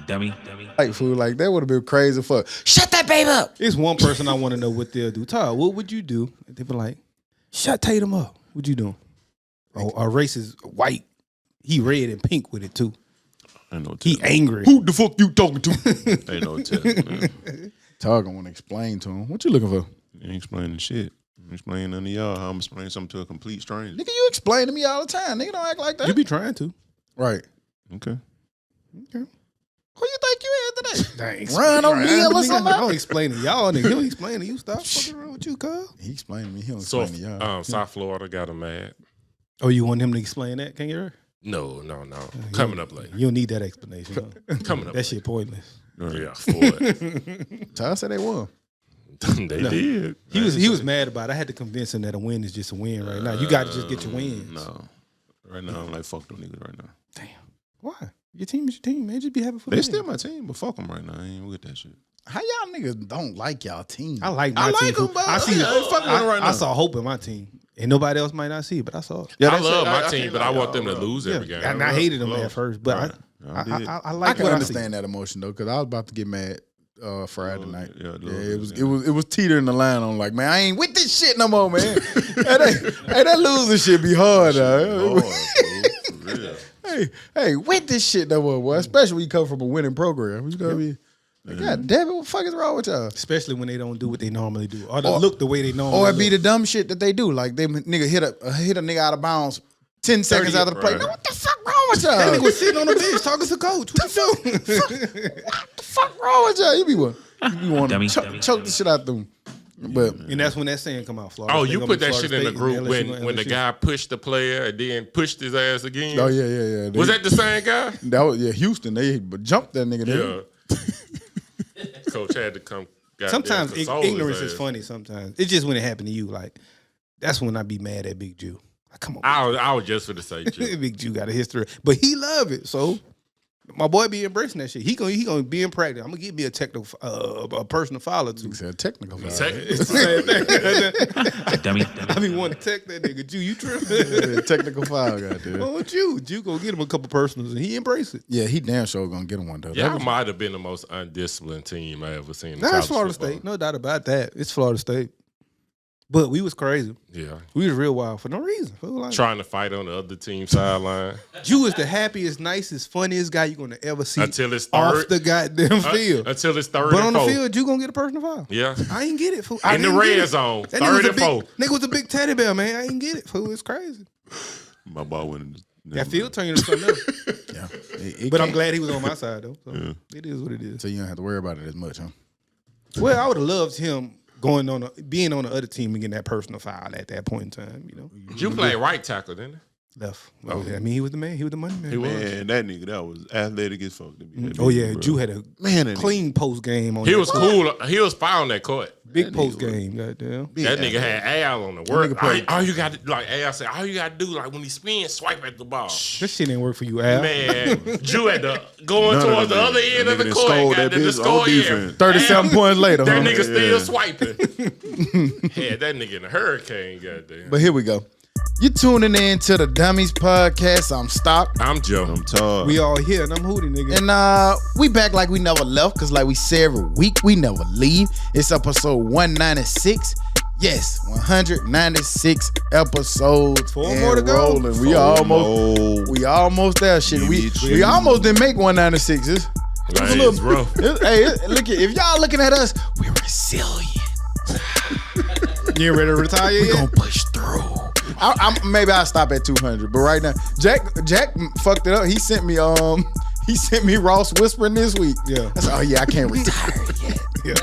Dummy. Like food, like that would have been crazy. Fuck. Shut that babe up. It's one person I want to know what they'll do. Todd, what would you do? They be like, shut Tatum up. What you doing? Oh, our race is white. He red and pink with it too. Ain't no He angry. Who the fuck you talking to? Ain't no telling, man. Todd gonna want to explain to him. What you looking for? You ain't explaining shit. I'm explaining none of y'all how I'm explaining something to a complete stranger. Nigga, you explain to me all the time. Nigga, don't act like that. You be trying to. Right. Okay. Who you think you is today? Thanks. Run on me or I something? don't explain to y'all, nigga. You explain to you. Stop fucking around with you, cuz. He explained to me. He don't So, explain to y'all. South Florida got him mad. Oh, you want him to explain that? Can you hear? No. Coming up later. You don't need that explanation. Huh? Coming up. That shit pointless. Yeah, for it. Todd said they won. They did. He was mad about it. I had to convince him that a win is just a win right now. You got to just get your wins. No. Right now, I'm like, fuck them niggas right now. Damn. Why? Your team is your team, man. Just be happy for They them. still my team, but fuck them right now. I ain't with that shit. How y'all niggas don't like y'all team? I like my team. them, but I see. I ain't fucking with them right I now. saw hope in my team, and nobody else might not see it, but I saw it. Yeah, I that's love it. my I team, can't but I lie, want them to y'all. lose every game. And I hated them at first, but Right. I like I what can I see. understand that emotion though, because I was about to get mad Friday night. yeah, it was teetering the line on like, man, I ain't with this shit no more, man. That losing shit be hard, dog. Hey, with this shit no more, boy. Especially when you come from a winning program. You know what I mean? Like, God damn it, what the fuck is wrong with y'all? Especially when they don't do what they normally do, or look the way they normally. Or it be look. the dumb shit that they do. Like they nigga hit a nigga out of bounds 10 seconds out of the play. right. Man, what the fuck wrong with y'all? That nigga was sitting on the bench talking to coach. What you doing? What the fuck wrong with y'all? You be want Dummy. to choke the shit out them. But And that's when that saying come out. Florida. Oh, They you gonna put be that Florida shit in the State group and LSU when the LSU. guy pushed the player and then pushed his ass again. oh yeah. Was that the same guy? That was Houston. They jumped that nigga there. Yeah. Coach had to come. Sometimes console his ignorance is ass. funny. Sometimes it's just when it happened to you. Like that's when I be mad at Big Jew. Like, come on, I was just for the say Jew. Big Jew got a history, but he love it. So my boy be embracing that shit. He gonna be in practice. I'm gonna give me a technical, a person to follow to. He said technical. foul. It's the same thing. Dummy. I be wanting to text that nigga Jew. You tripping? Yeah, technical foul, goddamn. Oh, Jew go get him a couple personals and he embrace it. Yeah, he damn sure gonna get him one though. Y'all might have been the most undisciplined team I ever seen. In That's college Florida football. State, no doubt about that. It's Florida State, but we was crazy. Yeah. We was real wild for no reason. Fool. Like, Trying to fight on the other team sideline. Jew is the happiest, nicest, funniest guy you're gonna ever see Until it's off third. the goddamn field. Until it's third But and on the four. field, you gonna get a personal foul. Yeah. I ain't get it, fool. I In the didn't get red it. zone. That nigga was Third a and big, four. nigga was a big teddy bear, man. I ain't get it, fool. It's crazy. My ball went in the That field turned into something else. Yeah. But I'm glad he was on my side though. So it is what it is. So you don't have to worry about it as much, huh? Well, I would have loved him being on the other team and getting that personal foul at that point in time. You know, You played right tackle, didn't left. I mean, he was the man. He was the money man. He was. Man, that nigga, that was athletic as fuck to me. That Oh nigga, yeah, bro. Jew had a Man, clean post game on. He that was court. cool. He was fine on that court. Big post game. Goddamn. That nigga had Al on the work. All you got to, like Al said, all you got to do, like when he spins, swipe at the ball. This shit didn't work for you, Al. Man, Drew had to going None of towards the them other niggas. end of That the nigga court. stole Got that the bitch score on in. defense. 37 points later, That huh? nigga still Yeah. swiping. Had that nigga in a hurricane, goddamn. But here we go. You tuning in to the Dummies Podcast. I'm Stock. I'm Joe. I'm tired. We all here and I'm hooting, nigga. And we back like we never left, because like we say every week, we never leave. It's episode 196. Yes, 196 episodes. Four and more to go. rolling. We almost there. Shit, we almost didn't make 196. It was Like, a little it's rough. Look, if y'all looking at us, we're resilient. You ain't ready to retire We yet? gonna push through. Maybe I'll stop at 200, but right now, Jack fucked it up. He sent me Ross whispering this week. Yeah. I said, oh yeah, I can't retire yet. Yeah.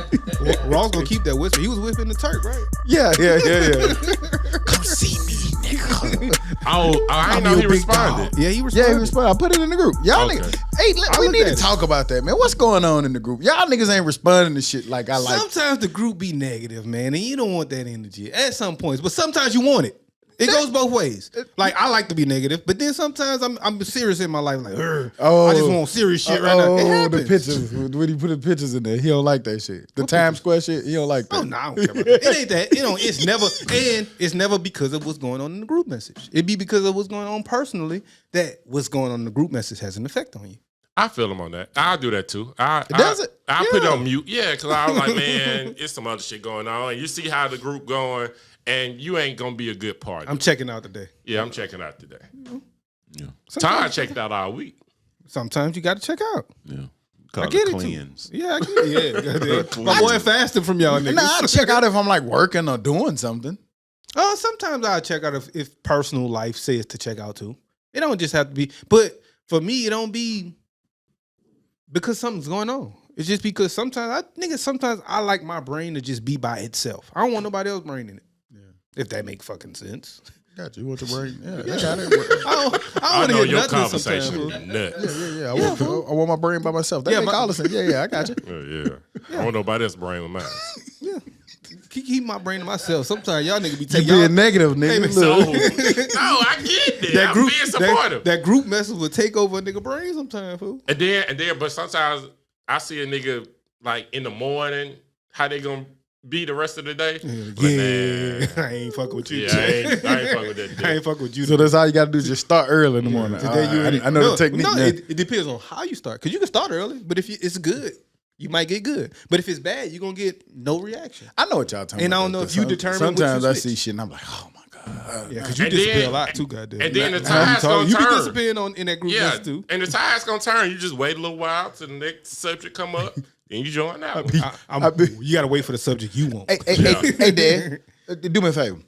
Ross gonna keep that whisper. He was whispering the Turk, right? Yeah. Come see me, nigga. I didn't know he responded. Yeah, he Yeah, responded. he responded. I put it in the group. Y'all Okay. niggas, hey, we looked need at to it. talk about that, man. What's going on in the group? Y'all niggas ain't responding to shit like I like. Sometimes the group be negative, man, and you don't want that energy at some points. But sometimes you want it. It goes both ways. Like I like to be negative, but then sometimes I'm serious in my life. Like, I just want serious shit right now. It the happens. pictures. When he put the pictures in there, he don't like that shit. The Times Square shit, he don't like that. Oh no, I don't care about that. It ain't that. You know, it's never because of what's going on in the group message. It be because of what's going on personally that what's going on in the group message has an effect on you. I feel him on that. I'll do that too. Does it? I put it on mute. Yeah, because I was like, man, it's some other shit going on. And you see how the group going, and you ain't going to be a good partner. I'm checking out today. Yeah, I'm checking out today. Yeah. Ty checked out all week. Sometimes you got to check out. Yeah. I get it cleanse. too. Yeah, I get it. Yeah. My boy fasting from y'all niggas. Nah, I check out if I'm like working or doing something. Sometimes I'll check out if personal life says to check out too. It don't just have to be. But for me, it don't be because something's going on. It's just because sometimes I like my brain to just be by itself. I don't want nobody else's brain in it. Yeah. If that make fucking sense. Got you. You want your brain? Yeah, I got it. I know your conversation is nuts. Yeah. I want my brain by myself. That make all the sense. Yeah, I got you. Yeah. I want nobody else's brain with mine. Yeah. Keep my brain to myself. Sometimes y'all niggas be You taking being negative, nigga. No, I get it. I'm being supportive. That group messes will take over a nigga brain sometimes, fool. And then, but sometimes I see a nigga like in the morning, how they gonna be the rest of the day. Yeah, I ain't fucking with you. Yeah, I ain't fucking with that. I ain't fucking with you. So that's all you got to do is just start early in the morning. I know the technique. No, it depends on how you start. Because you can start early, but if it's good, you might get good. But if it's bad, you're going to get no reaction. I know what y'all talking about. And I don't know if you determine sometimes what I see shit and I'm like, oh my God. Yeah, because you disappear a lot too, goddamn. And then the tide's going to turn. You be disappearing in that group list too. And the tide's going to turn. You just wait a little while till the next subject come up. And you join that one. You got to wait for the subject you want. Hey, Dad, do me a favor.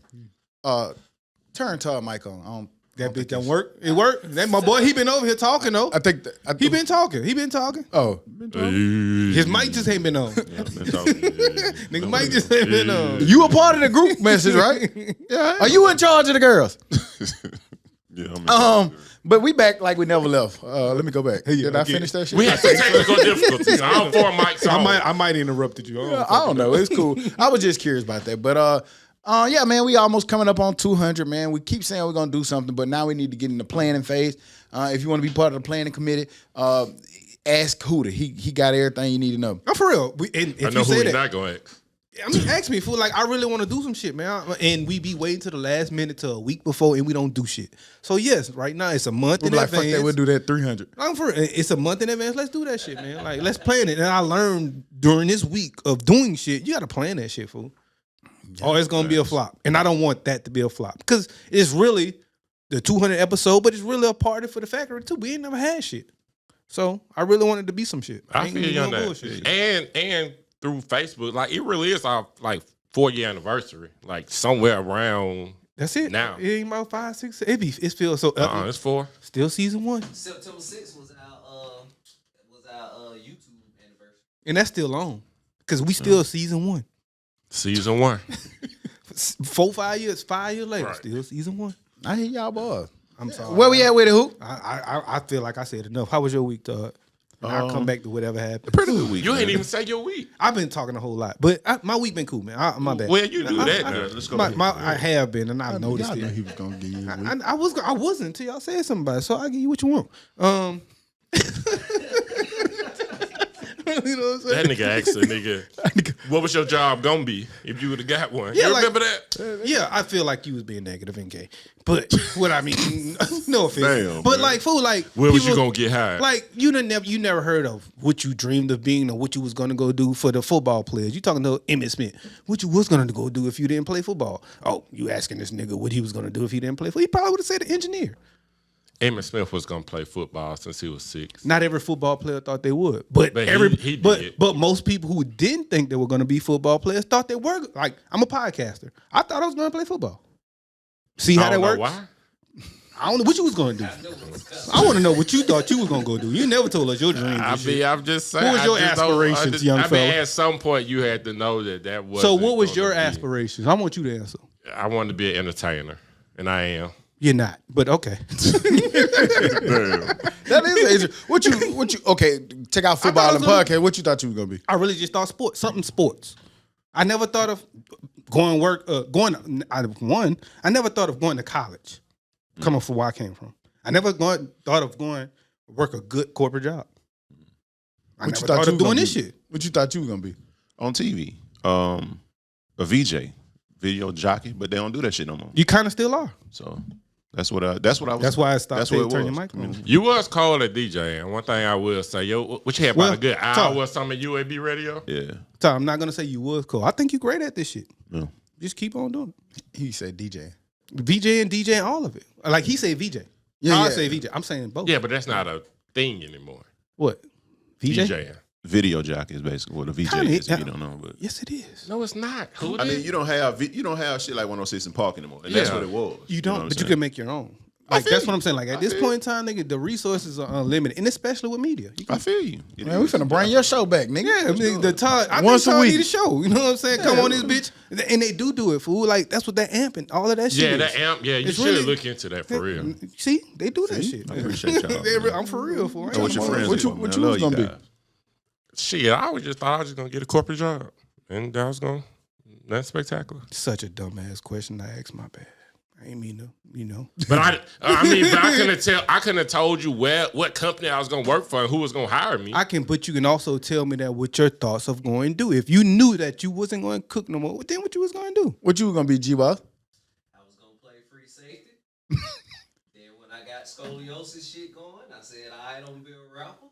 Turn Todd mic on. That bitch don't work. It worked. That my boy, he been over here talking though. I think he been talking. Oh, his mic just ain't been on. Nigga, mic just ain't been on. You a part of the group message, right? Yeah. Are you in charge of the girls? Yeah. But we back like we never left. Let me go back. Did I finish that shit? We had some technical difficulties. I'm for mics. I might interrupted you. I don't know. It's cool. I was just curious about that. But yeah, man, we almost coming up on 200, man. We keep saying we're gonna do something, but now we need to get in the planning phase. If you want to be part of the planning committee, ask Hooter. He got everything you need to know. I'm for real. I know who he's not gonna ask. I mean, ask me, fool. Like, I really want to do some shit, man. And we be waiting till the last minute, till a week before, and we don't do shit. So, yes, right now, it's a month in advance. Fuck that, we'll do that 300. I'm for it. It's a month in advance. Let's do that shit, man. Like, let's plan it. And I learned during this week of doing shit, you got to plan that shit, fool. Yeah, it's going to be a flop. And I don't want that to be a flop. Because it's really the 200 episode, but it's really a party for the factory, too. We ain't never had shit. So, I really wanted to be some shit. I feel you on that. And through Facebook, like, it really is our, like, 4-year anniversary, like somewhere around. That's it. Now it ain't about 5, 6. It feels so. It's 4. Still season 1. September 6th was our YouTube anniversary, and that's still long because we still season 1. Season 1. 5 years later, right. Still season 1. I hear y'all boys. I'm sorry. Where we at with it, who? I feel like I said enough. How was your week, Todd? I'll come back to whatever happened. Pretty good week. You ain't even say your week. I've been talking a whole lot, but my week been cool, man. My bad. Well, you do that. Let's go. I have been, and I've noticed I it. know he was gonna give you. I wasn't until y'all said something about it, so I give you what you want. You know what I'm saying? That nigga asked a nigga, what was your job gonna be if you would have got one? Yeah, you remember that? Yeah, I feel like you was being negative and gay. But what I mean, no offense. Damn, but man. like, fool, like, where was you gonna get hired? Like, you never heard of what you dreamed of being or what you was gonna go do for the football players. You talking to Emmitt Smith. What you was gonna go do if you didn't play football? Oh, you asking this nigga what he was gonna do if he didn't play football? He probably would have said an engineer. Emmitt Smith was gonna play football since he was 6. Not every football player thought they would, but he did. But most people who didn't think they were going to be football players thought they were. Like, I'm a podcaster. I thought I was going to play football. See how that works? Why? I don't know what you was going to do. I want to know what you thought you was going to go do. You never told us your dreams. I'm just saying. What was your aspirations, young fella? At some point, you had to know that was. So, what was your aspirations? I want you to answer. I wanted to be an entertainer, and I am. You're not, but okay. That is what you okay, take out football and podcast. What you thought you were gonna be? I really just thought sports. I never thought of I never thought of going to college. Coming from where I came from. I never thought of going work a good corporate job. I never thought of doing this shit. What you thought you were gonna be? On TV. A VJ, video jockey, but they don't do that shit no more. You kind of still are. So That's what I was. That's why I stopped That's what it turning was. your mic on. You was cold at DJing. One thing I will say, what you had about Well, a good hour Tom. or something at UAB radio? Yeah. Tom, I'm not gonna say you was cool. I think you great at this shit. Yeah. Just keep on doing it. He said DJ. VJ and DJ, all of it. Like he said VJ. Yeah, I yeah. say VJ. I'm saying both. Yeah, but that's not a thing anymore. What? VJ? DJing. Video jockey is basically what a VJ Kinda, is. If yeah. you don't know, but Yes, it is. No, it's not. Who I did? mean, you don't have shit like 106 in Park anymore, and that's Yeah. what it was. You know don't, what I'm but you saying? can make your own. Like that's what I'm saying. Like at this point in time, nigga, the resources are unlimited, and especially with media. You can, I feel you. It Man, we is. finna bring your show back, nigga. yeah, I mean, the time I Once think a Todd week. need a show. You know what I'm saying? Come on, this bitch, and they do it, fool. Like that's what that amp and all of that shit. Yeah, is. that amp. Yeah, you It's should really- look into that for real. See, they do that shit. I appreciate y'all. man. I'm for real, fool. Know what your friends What do, you- man. what I you love was gonna be? guys. Shit, I was just thought I was just gonna get a corporate job, and I was gonna. That's spectacular. Such a dumbass question I asked. My bad. I ain't mean to, you know. But I mean, but I couldn't have told you what company I was gonna work for and who was gonna hire me. But you can also tell me that what your thoughts of going to do. If you knew that you wasn't going to cook no more, then what you was going to do? What you gonna be, G-Boss? I was gonna play free safety. Then when I got scoliosis shit going, I said I don't be a rapper.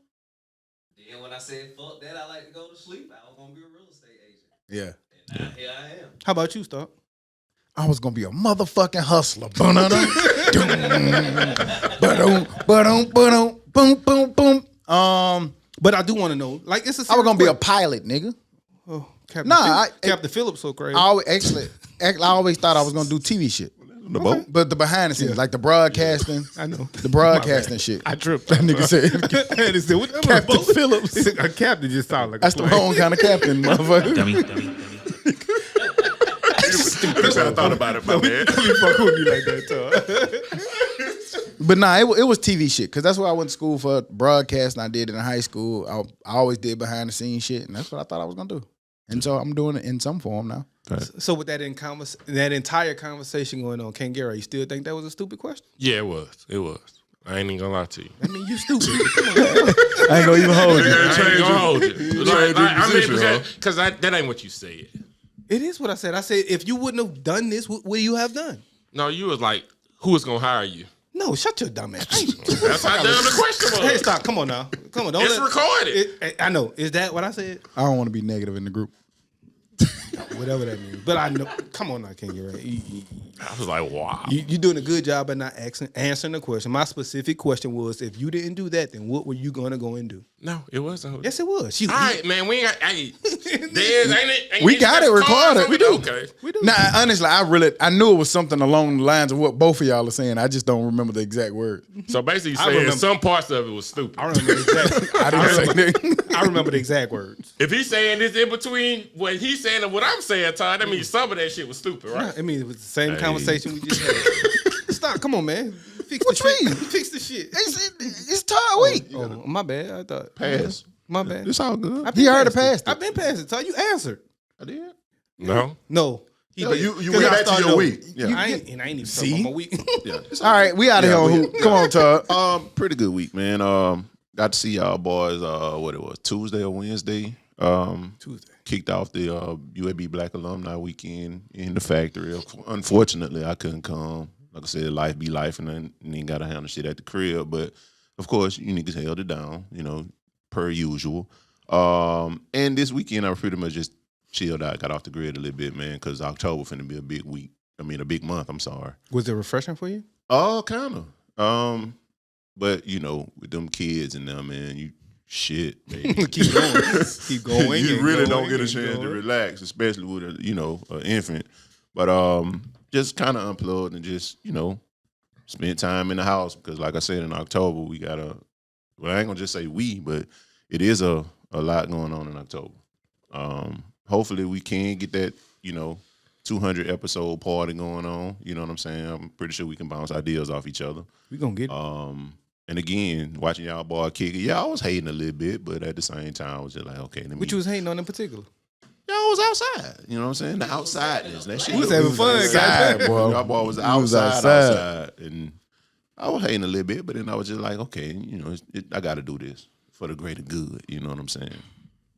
Then when I said fuck that, I like to go to sleep, I was gonna be a real estate agent. Yeah. And now here I am. How about you, Stark? I was gonna be a motherfucking hustler. Boom, boom, boom. But I do want to know, like, it's a I was gonna be a serious pilot, nigga. question. Captain Nah, Captain Phillips so crazy. I always thought I was gonna do TV shit, The boat. but the behind the scenes, like the broadcasting, I know. the broadcasting shit. I tripped. That nigga said, I had to say, what Captain Phillips. A captain just sounded like That's the wrong kind of captain, motherfucker. Dummy. I thought about it, my man. You fuck with me like that, Todd. But nah, it was TV shit, because that's what I went to school for, broadcasting. I did it in high school. I always did behind the scenes shit, and that's what I thought I was gonna do. And so I'm doing it in some form now. So with that entire conversation going on, Ken Garrett, you still think that was a stupid question? Yeah, it was. It was. I ain't even gonna lie to you. I mean, you stupid. I ain't gonna even hold you. I ain't gonna hold you. I mean, position, because that ain't what you said. It is what I said. I said, if you wouldn't have done this, what would you have done? No, you was like, who was gonna hire you? No, shut your dumb ass. That's how dumb the question Hey, was. stop. Come on now. Come on. Don't It's recorded. I know. Is that what I said? I don't want to be negative in the group. Whatever that means. But I know. Come on now, Ken Garrett. I was like, wow. You're doing a good job at not answering the question. My specific question was, if you didn't do that, then what were you going to go and do? No, it wasn't. Yes, it was. All right, man. We ain't got. Hey, Dez, ain't We got it recorded. We do. Okay. We do. Nah, honestly, I knew it was something along the lines of what both of y'all are saying. I just don't remember the exact word. So basically, I saying remember. some parts of it was stupid. I remember exactly. I didn't say that. I remember the exact words. If he's saying this in between what he's saying and what I'm saying, Todd, that means some of that shit was stupid, right? I mean, it was the same conversation we just had. Stop. Come on, man. Fix What the you shit. mean? Fix the shit. It's Todd week. Oh, my bad. I thought. Pass. My bad. It's all good. I've He been already past passed it. I've been past it. Todd, you answered. I did. No. No. He No, did. you 'Cause went I back to started your over. week. Yeah. I ain't even talking about my week. Yeah. All right, we out of Yeah, here. Come on, Todd. Pretty good week, man. Got to see y'all boys. What it was, Tuesday or Wednesday. Tuesday. Kicked off the UAB Black Alumni Weekend in the factory. Unfortunately, I couldn't come. Like I said, life be life, and then got to handle shit at the crib. But of course, you niggas held it down, per usual. And this weekend, I pretty much just chilled out, got off the grid a little bit, man, because October finna be a big week. I mean, a big month. I'm sorry. Was it refreshing for you? Oh, kind of. But with them kids and them, man, you shit, baby. Keep going. Keep going. You and really going don't get a and chance to going. relax, especially with an infant. But just kind of unplugged and just spend time in the house because, like I said, in October we got I ain't gonna just say but it is a lot going on in October. Hopefully we can get that 200 episode party going on. You know what I'm saying? I'm pretty sure we can bounce ideas off each other. We gonna get it. And again, watching y'all boy kick it, yeah, I was hating a little bit, but at the same time, I was just like, okay, let me. What you was hating on in particular? Y'all was outside. You know what I'm saying? The outsideness. That shit. We was having fun, outside, guys. boy. Y'all boy was was outside. outside. And I was hating a little bit, but then I was just like, okay, I got to do this for the greater good. You know what I'm saying?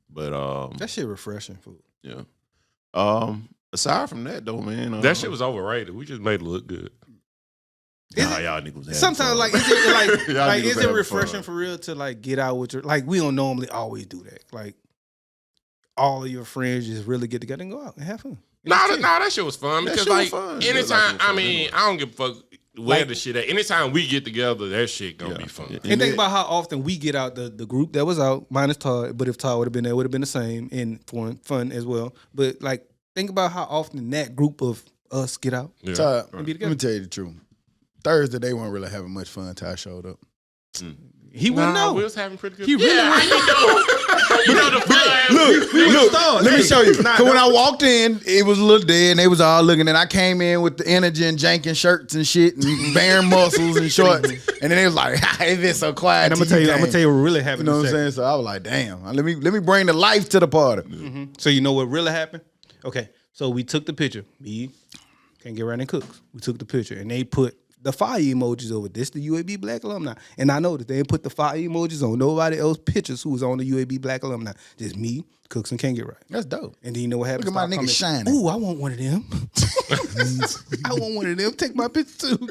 But That shit refreshing, food. yeah. Aside from that though, man, That shit was overrated. We just made it look good. Y'all niggas having sometimes fun. like is it Y'all like niggas is it having refreshing fun. for real to like get out with your like we don't normally always do that. Like all of your friends just really get together and go out and have fun. Nah, that shit was fun That because shit was like fun. anytime, Yeah, like, I mean, I don't give a fuck where the shit at. Anytime we get together, that shit gonna be fun. And think about how often we get out the group that was out, minus Todd, but if Todd would have been there, it would have been the same and fun as well. But like think about how often that group of us get out. Yeah. Todd, And be let together. me tell you the truth. Thursday, they weren't really having much fun until I showed up. He wouldn't know. We was having pretty good. He really yeah, wouldn't you know the fun. Look, let me show you. Nah, Cause when I walked in, it was a little dead, and they was all looking. And I came in with the energy and janking shirts and shit, and bare muscles and shorts. And then they was like, "It's been so quiet." And I'm gonna tell you what really happened. You know what I'm saying? So I was like, "Damn, let me bring the life to the party." So you know what really happened? Okay, so we took the picture. Me, Can't Get Right and Cooks. We took the picture, and they put the fire emojis over. This the UAB Black alumni, and I know that they didn't put the fire emojis on nobody else pictures who was on the UAB Black alumni. Just me, Cooks, and Can't Get Right. That's dope. And then you know what happened? Look at my nigga shining. Ooh, I want one of them. I want one of them. Take my picture too.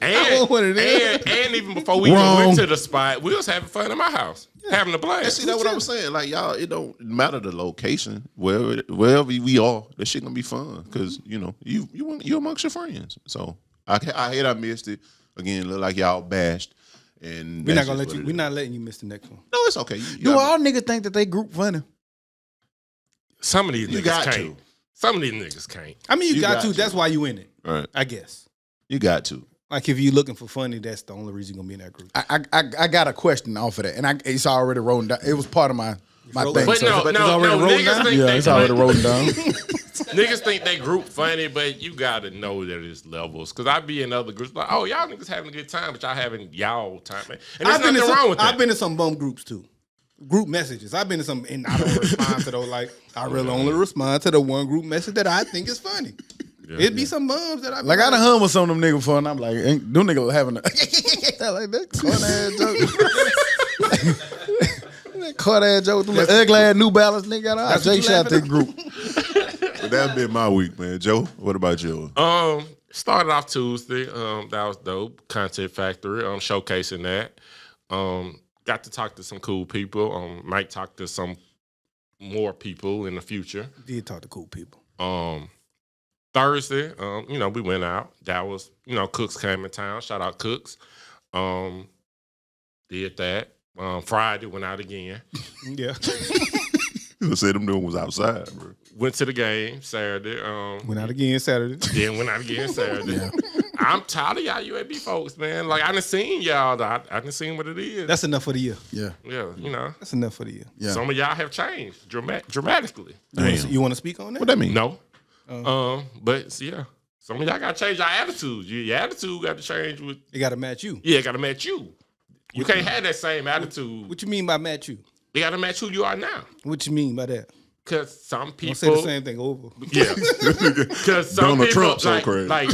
I want one of them. And even before we even went to the spot, we was having fun in my house, having a blast. See, that's what I'm saying. Like y'all, it don't matter the location, wherever we are, that shit gonna be fun because you know you amongst your friends. So I hate I missed it again. Look like y'all bashed, and We're not that's gonna just let what you. it We're is. not letting you miss the next one. No, it's okay. Do all niggas think that they group funny? Some of these You niggas got can't. to. Some of these niggas can't. I mean, you You got got to. to. That's why you in it. Right. I guess. You got to. Like if you're looking for funny, that's the only reason you're gonna be in that group. I got a question off of that, and it's already rolling down. It was part of my wrote thing. it. But so- no, it's already rolling niggas down? think yeah, they it's already funny. rolling down. Niggas think they group funny, but you gotta know that it's levels. Cause I be in other groups like, oh, y'all niggas having a good time, but y'all having y'all time. And there's nothing wrong with that. I've been in some bum groups too. Group messages. I've been in some, and I don't respond to those. Like I really only respond to the one group message that I think is funny. It'd be some bums that I Like I done hung with some of them niggas before, and I'm like, ain't them niggas having a like that corn ass joke. That corn ass joke with them ugly ass New Balance nigga got out. That's what Jake you shot laughing that group. But that's been my week, man. Joe, what about yours? Started off Tuesday. That was dope. Content Factory. Showcasing that. Got to talk to some cool people. Might talk to some more people in the future. Did talk to cool people. Thursday, we went out. That was, Cooks came in town. Shout out Cooks. Did that. Friday, went out again. Yeah. You said them doing was outside, bro. Went to the game Saturday. Went out again Saturday. Then went out again Saturday. I'm tired of y'all UAB folks, man. Like, I done seen y'all. I done seen what it is. That's enough for the year. Yeah, Yeah, That's enough for the year. yeah. Some of y'all have changed dramatically. You want to speak on that? What that mean? No. But yeah, some of y'all got to change your attitude. Your attitude got to change with. It got to match you. Yeah, it got to match you. You can't have that same attitude. What you mean by match you? It got to match who you are now. What you mean by that? Because some Don't people. say the same thing over. Yeah. Because some Donald people, Trump so like, crazy. like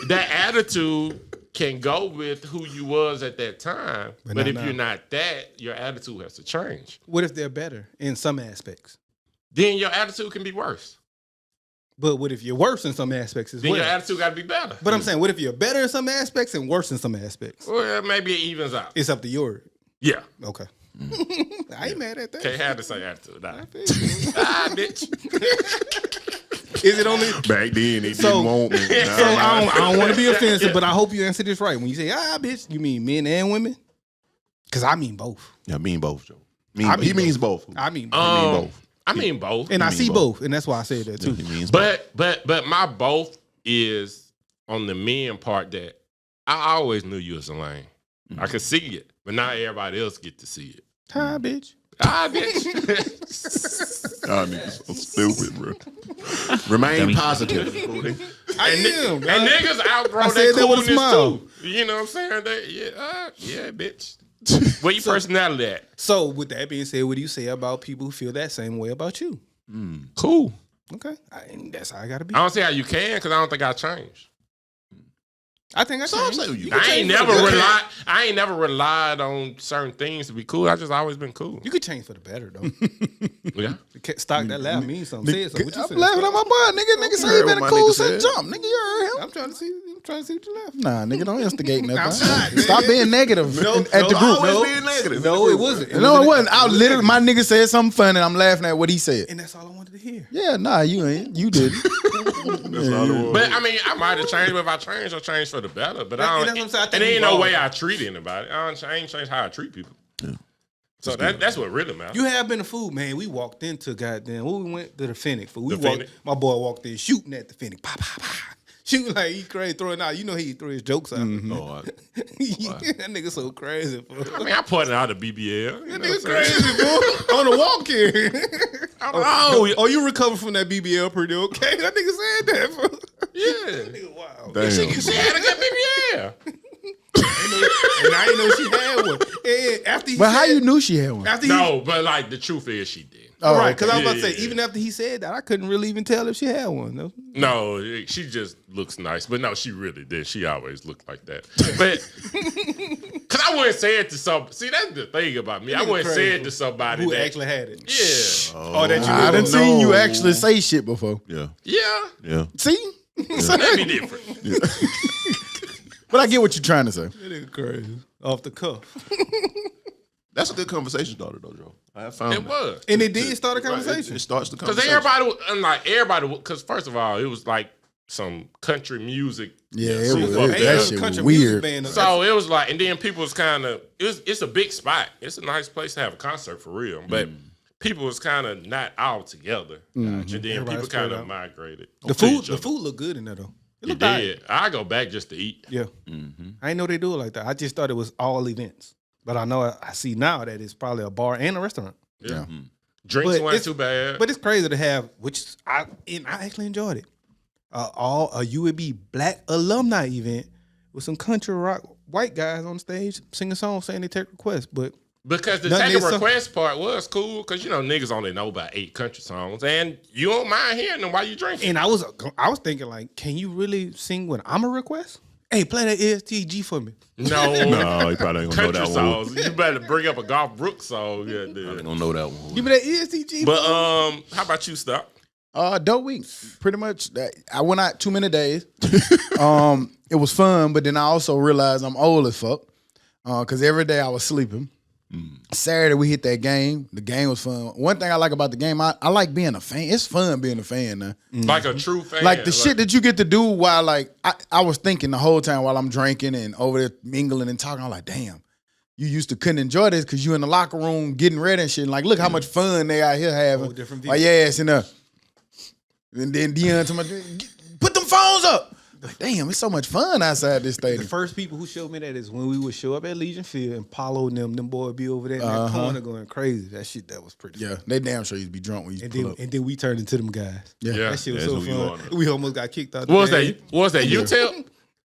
that attitude can go with who you was at that time. But But not if now. you're not that, your attitude has to change. What if they're better in some aspects? Then your attitude can be worse. But what if you're worse in some aspects as Then your well? attitude got to be better. But I'm saying, what if you're better in some aspects and worse in some aspects? Well, maybe it evens out. It's up to your. Yeah. Okay. I ain't mad at that. Can't have the same attitude. Nah. Bitch. Is it only? Back then, they So- didn't want me. So I don't want to be offensive, but I hope you answer this right. When you say bitch, you mean men and women? Because I mean both. Yeah, I mean both, Joe. I mean He means both. I mean both. He mean both. I mean both. And I mean see both. both, and that's why I said that too. He means both. But my both is on the men part that I always knew you was a lame. I could see it, but not everybody else get to see it. Hi, bitch. Bitch. Y'all niggas so stupid, bro. Remain positive, Booty. I am. And niggas outgrow I that said that with a coolness smile. too. You know what I'm saying? Yeah, bitch. Where your personality at? So, with that being said, what do you say about people who feel that same way about you? Cool. Okay, and that's how I gotta be. I don't see how you can because I don't think I changed. I think I Some changed. say you. I ain't never relied on certain things to be cool. I just always been cool. You could change for the better though. Yeah. Stock that laugh means something. Say something. What you I'm said? laughing at my boy, nigga. Nigga say he heard been what my cool nigga since said. jump. Nigga, you heard him. I'm trying to see what you laugh. Nah, nigga, don't instigate nothing. I'm not, Stop being negative at the group. Always being negative. No, it wasn't. No, it wasn't. I literally, my nigga said something funny, and I'm laughing at what he said. And that's all I wanted to hear. Yeah, nah, you ain't. You didn't. That's all it was. But I mean, I might have changed, but if I changed, I'll change for the better. But I And don't. that's what I'm saying. I think And there ain't we no all- way I treat anybody. I ain't changed how I treat people. So that's what really matters. You have been a fool, man. We walked into goddamn. We went to the Fennec fool. The Fennec? My boy walked in shooting at the Fennec. Pa pa pa. Shooting like he crazy, throwing out. You know he throw his jokes out. Oh, That nigga so crazy, fool. I mean, I pointed out a BBL. You That know nigga what I'm saying? crazy, fool. On the walk here. Oh, You recovered from that BBL pretty okay? That nigga said that, fool. yeah. Nigga, wow. damn. She had a good BBL. And I didn't know she had one. And after he But how said- you knew she had one? After No, but like the truth is she did. Oh, right, because I was okay. about to say, Yeah. even after he said that, I couldn't really even tell if she had one. Though. No, she just looks nice. But no, she really did. She always looked like that. But because I wouldn't say it to some. See, that's the thing about me. I wouldn't say it to somebody who that actually had it. Yeah, Oh, that you I really done seen you actually say shit before. Yeah, yeah. yeah. See? So that'd be different. But I get what you're trying to say. That nigga crazy. Off the cuff. That's a good conversation starter, though, Joe. I have found It was. And it did start a Right, conversation. it starts the Because conversation. everybody, because first of all, it was like some country music. Yeah, it super was. up That there. shit was Country music weird. band. So it was like, and then people was kind of, it's a big spot. It's a nice place to have a concert for real. But people was kind of not all together. And then Everybody people spread kind of out. migrated. the to food each other. looked good in there, though. It It looked all right. did. I go back just to eat. Yeah. I didn't know they do it like that. I just thought it was all events. But I know I see now that it's probably a bar and a restaurant. Yeah. Drinks But weren't it's- too bad. But it's crazy to have, I actually enjoyed it. A UAB Black alumni event with some country rock white guys on stage singing songs saying they take requests. But Because the Nothing take a is some- request part was cool, because niggas only know about 8 country songs, and you don't mind hearing them while you drinking. and I was thinking like, can you really sing when I'm a request? Hey, play that ESTG for me. No, No, he probably ain't gonna know country that one. songs. You better bring up a Golf Brooks song. Yeah, He dude. don't know that one. Give me that ESTG. But how about you, Stop? Dope week. Pretty much. I went out too many days. It was fun, but then I also realized I'm old as fuck. Cause every day I was sleeping. Saturday we hit that game. The game was fun. One thing I like about the game, I like being a fan. It's fun being a fan now. Like a true fan. Like the shit that you get to do while I was thinking the whole time while I'm drinking and over there mingling and talking. I'm like, damn, you used to couldn't enjoy this because you in the locker room getting ready and shit. And like, look how much fun they out here having. Whole different view. Like, yeah, it's in there. And then Dion to my put them phones up. Like, damn, it's so much fun outside this The stadium. first people who showed me that is when we would show up at Legion Field and Paulo and them boys would be over there in that corner going crazy. That was pretty Yeah, fun. they damn sure used to be drunk when you And pull then, up. and then we turned into them guys. Yeah. Yeah. That shit was That's so who you fun. are. We almost got kicked out. What was that? What was that? Yeah. UTEP?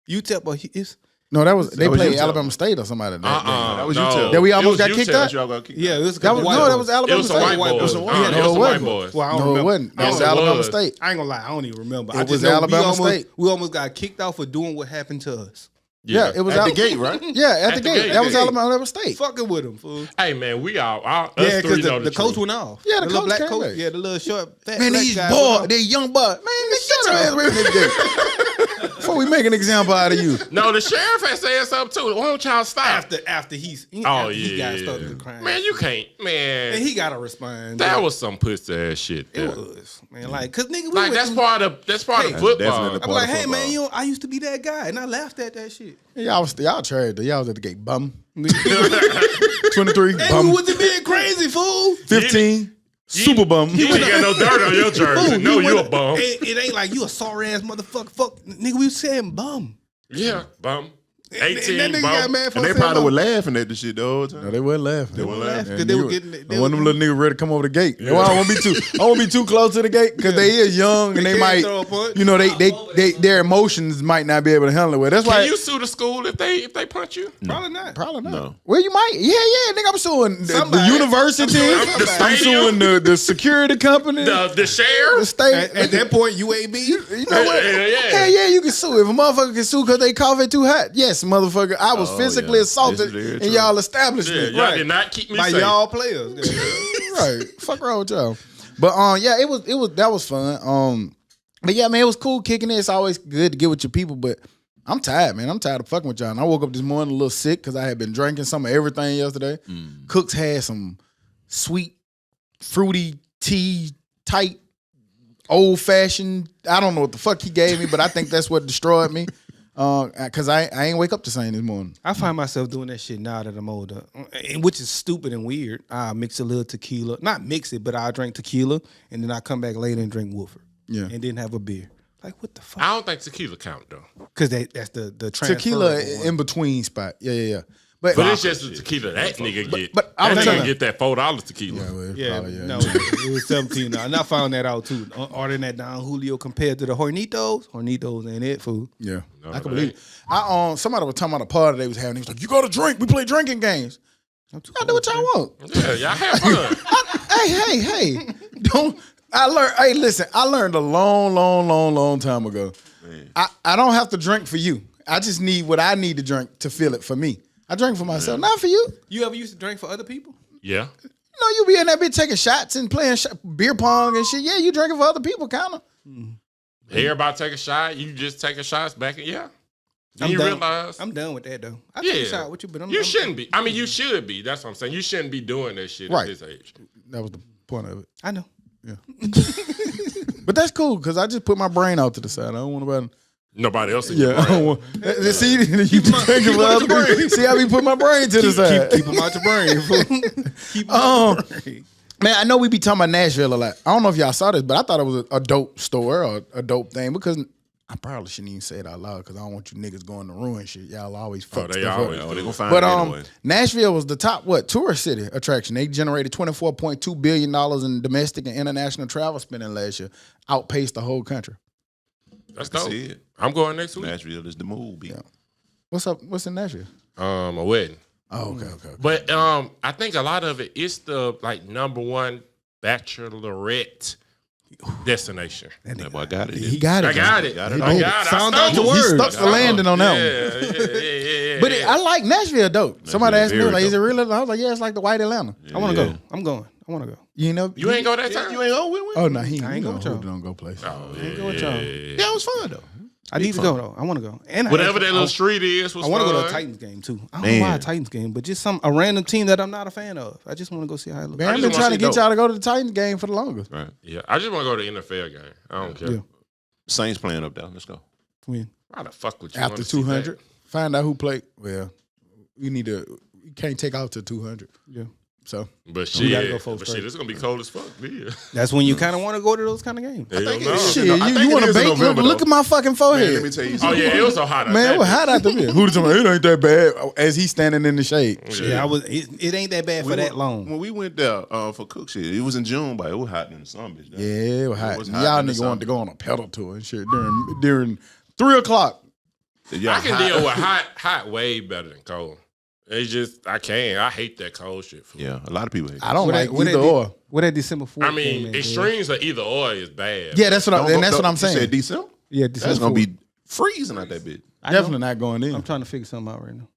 UTEP, but it's No, they was played UTEP. Alabama State or somebody. That game. That was no. UTEP. That we It almost was got kicked UTEP. out? Y'all got kicked yeah, out. it was That was, white no, that boys. was It Alabama was some State. white boys. It was No, yeah, it was no, some it white wasn't. boys. Well, I don't No, it remember. wasn't. It I was don't Alabama was. State. I ain't gonna lie, I don't even remember. It I was just know Alabama State. We almost got kicked out for doing what happened to us. Yeah, it was At the out gate, right? Yeah, at the gate. That was Yeah. Alabama State. Fucking with them, fool. Hey, man, we all Yeah, us because three know the coach truth. went off. Yeah, the little coach black came coach. back. Yeah, the little short fat Man, black these guy boys, went they young boys. Man, get your ass away from this game. Before we make an example out of you. No, the sheriff had said something too. Why don't y'all stop? after he Oh, got yeah. started to crying. Man, you can't. Man, and he gotta respond. that dude. was some pussy ass shit. It There. was, man. Like, cause nigga, we Like went that's through- part of Hey, football. definitely I'm like, hey football. man, I used to be that guy, and I laughed at that shit. Y'all tried though. Y'all was at the gate. Bum. 23. Hey, Bum. we wasn't being crazy, fool. 15. Super bum. You ain't got no dirt on your jersey. Fool, No, we you a wasn't- bum. It ain't like you a sorry ass motherfucker. Fuck, nigga, we was saying bum. Yeah, bum. 18, that nigga bro. got mad for And they saying probably no. were laughing at the shit the whole time. No, they weren't laughing. They weren't laughing. Because they were getting it. One of them little niggas ready to come over the gate. Well, I won't be too close to the gate because they is young and they can't might, throw a punch. you know, their emotions might not be able to handle it. Well, that's why. Can you sue the school if they punch you? Probably not. Probably not. No. Well, you might. Yeah. Nigga, I'm suing the Somebody. university. The I'm stadium. suing the security company. The sheriff? The state. At that point, UAB. You know what? Yeah. Hell yeah, you can sue. If a motherfucker can sue because they cough it too hot, yes, motherfucker, I was physically yeah. assaulted This is very in true. y'all Yeah, establishment. y'all Right. did not keep me By safe. y'all players. Right. Fuck wrong with y'all. But yeah, it was that was fun. But yeah, man, it was cool kicking it. It's always good to get with your people, but I'm tired, man. I'm tired of fucking with y'all. And I woke up this morning a little sick because I had been drinking some of everything yesterday. Cooks had some sweet, fruity tea, tight, old fashioned. I don't know what the fuck he gave me, but I think that's what destroyed me. Cause I ain't wake up the same this morning. I find myself doing that shit now that I'm older, which is stupid and weird. I mix a little tequila, not mix it, but I drink tequila, and then I come back later and drink Wooford, Yeah. and then have a beer. Like what the fuck? I don't think tequila count though. Because that's the Tequila transferable one. in between spot. Yeah. But But it's just the tequila that nigga get. but I that was nigga telling- get that $4 tequila. Yeah, probably, no, it was 17 now. And I found that out too. Ordering that Don Julio compared to the Hornitos ain't it, fool. Yeah, No, I can that believe ain't. it. Somebody was talking about a party they was having. He was like, "You got to drink. We play drinking games. Y'all do what y'all want." Yeah, y'all have fun. Hey, don't. I learned. Hey, listen. I learned a long time ago. I don't have to drink for you. I just need what I need to drink to feel it for me. I drink for myself, not for you. You ever used to drink for other people? Yeah. You know, you be in that bitch taking shots and playing beer pong and shit. Yeah, you drinking for other people, kind of. Everybody take a shot. You just taking shots back. Yeah. Then you done. realize. I'm done with that though. I take a Yeah. shot with you, but You shouldn't be. I mean, you should be. That's what I'm saying. You shouldn't be doing that shit Right. at this age. That was the point of it. I know. But that's cool because I just put my brain out to the side. I don't want nobody. Nobody else in Yeah, your I brain. don't want. See, you drinking for other people. See, I be putting my brain to the side. Keep them out your brain, fool. Keep them out your brain. Man, I know we be talking about Nashville a lot. I don't know if y'all saw this, but I thought it was a dope store or a dope thing because I probably shouldn't even say it out loud because I don't want you niggas going to ruin shit. Y'all always fuck they stuff always up. Oh, they gonna find But it anyway. Nashville was the top tourist city attraction. They generated $24.2 billion in domestic and international travel spending last year, outpaced the whole country. That's I dope. see it. I'm going next week. Nashville is the move. Yeah. What's up? What's in Nashville? A wedding. Oh, okay. But I think a lot of it is the number one bachelorette destination. That boy got it. He got it. I got it. Got it. I got it. Found I out the stumbled. word. He stuck the landing on that one. Yeah. But I like Nashville dope. Somebody asked me, very like, is it dope. really? I was like, yeah, it's like the white Atlanta. I want to go. I'm going. I want to go. You know? You ain't go that time? You ain't on with Oh, no, he I ain't know go with who y'all. don't go places. Oh, I ain't go with y'all. Yeah, it was fun though. I need to go though. I want to go. And Whatever that little street is was I want to go to a fun. Titans game too. I don't know why a Man. Titans game, but just a random team that I'm not a fan of. I just want to go see how it looks. Man, I I've just been wanna trying to see get dope. y'all to go to the Titans game for the longest. Right. Yeah, I just want to go to the NFL game. I don't care. Yeah. Saints playing up there. Let's go. When? Why the fuck would you After wanna see 200, that? find out who played. Well, you can't take out to 200. Yeah. So, But We gotta go shit, full but straight. shit, it's gonna be cold as fuck. Yeah. That's when you kind of want to go to those kind of games. Hell think no. it is. shit, No, I you think want it to is in bake? November, Look though. at my fucking Man, forehead. let me tell you Oh something. yeah, it was so hot. Man, it was hot out there. Who told me it ain't that bad? As he's standing in the shade. Yeah, it ain't that bad for that long. When we went there for cook shit, it was in June, but it was hot in the summer. Bitch, Yeah, it was hot. was Y'all hot in the nigga wanted to summer. go on a pedal tour and shit during 3 o'clock. Yeah, I can deal with hot way better than cold. It's just I can't. I hate that cold shit. Fool. Yeah, a lot of people hate I don't What like that- what either that or. What that December 4th? I mean, extremes of either or is bad. Yeah, that's what I'm. And that's what I'm You said saying. December? Yeah, That's December gonna 4th. be freezing out that bitch. I know. Definitely not going in. I'm trying to figure something out right now.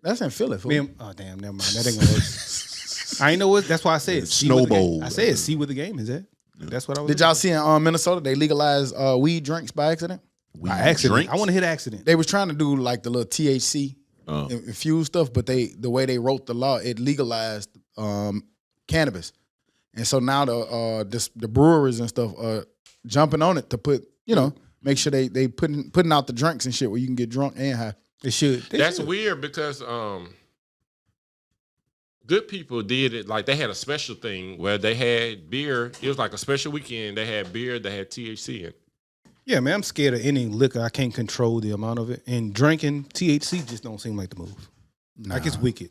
That's in Philly. Fool. Man, oh damn, never mind. That ain't gonna work. I ain't know what. That's why I said see what the Snowball. game- I said see what the game is at. That's what I was. Did y'all see in Minnesota they legalized weed drinks by accident? by accident? Drinks? I want to hit accident. They was trying to do like the little THC infused stuff, but the way they wrote the law, it legalized cannabis, and so now the breweries and stuff are jumping on it to put make sure they putting out the drinks and shit where you can get drunk and high. They should. That's weird because good people did it like they had a special thing where they had beer. It was like a special weekend. They had beer. They had THC in. Yeah, man, I'm scared of any liquor. I can't control the amount of it. And drinking THC just don't seem like the move. Like it's wicked.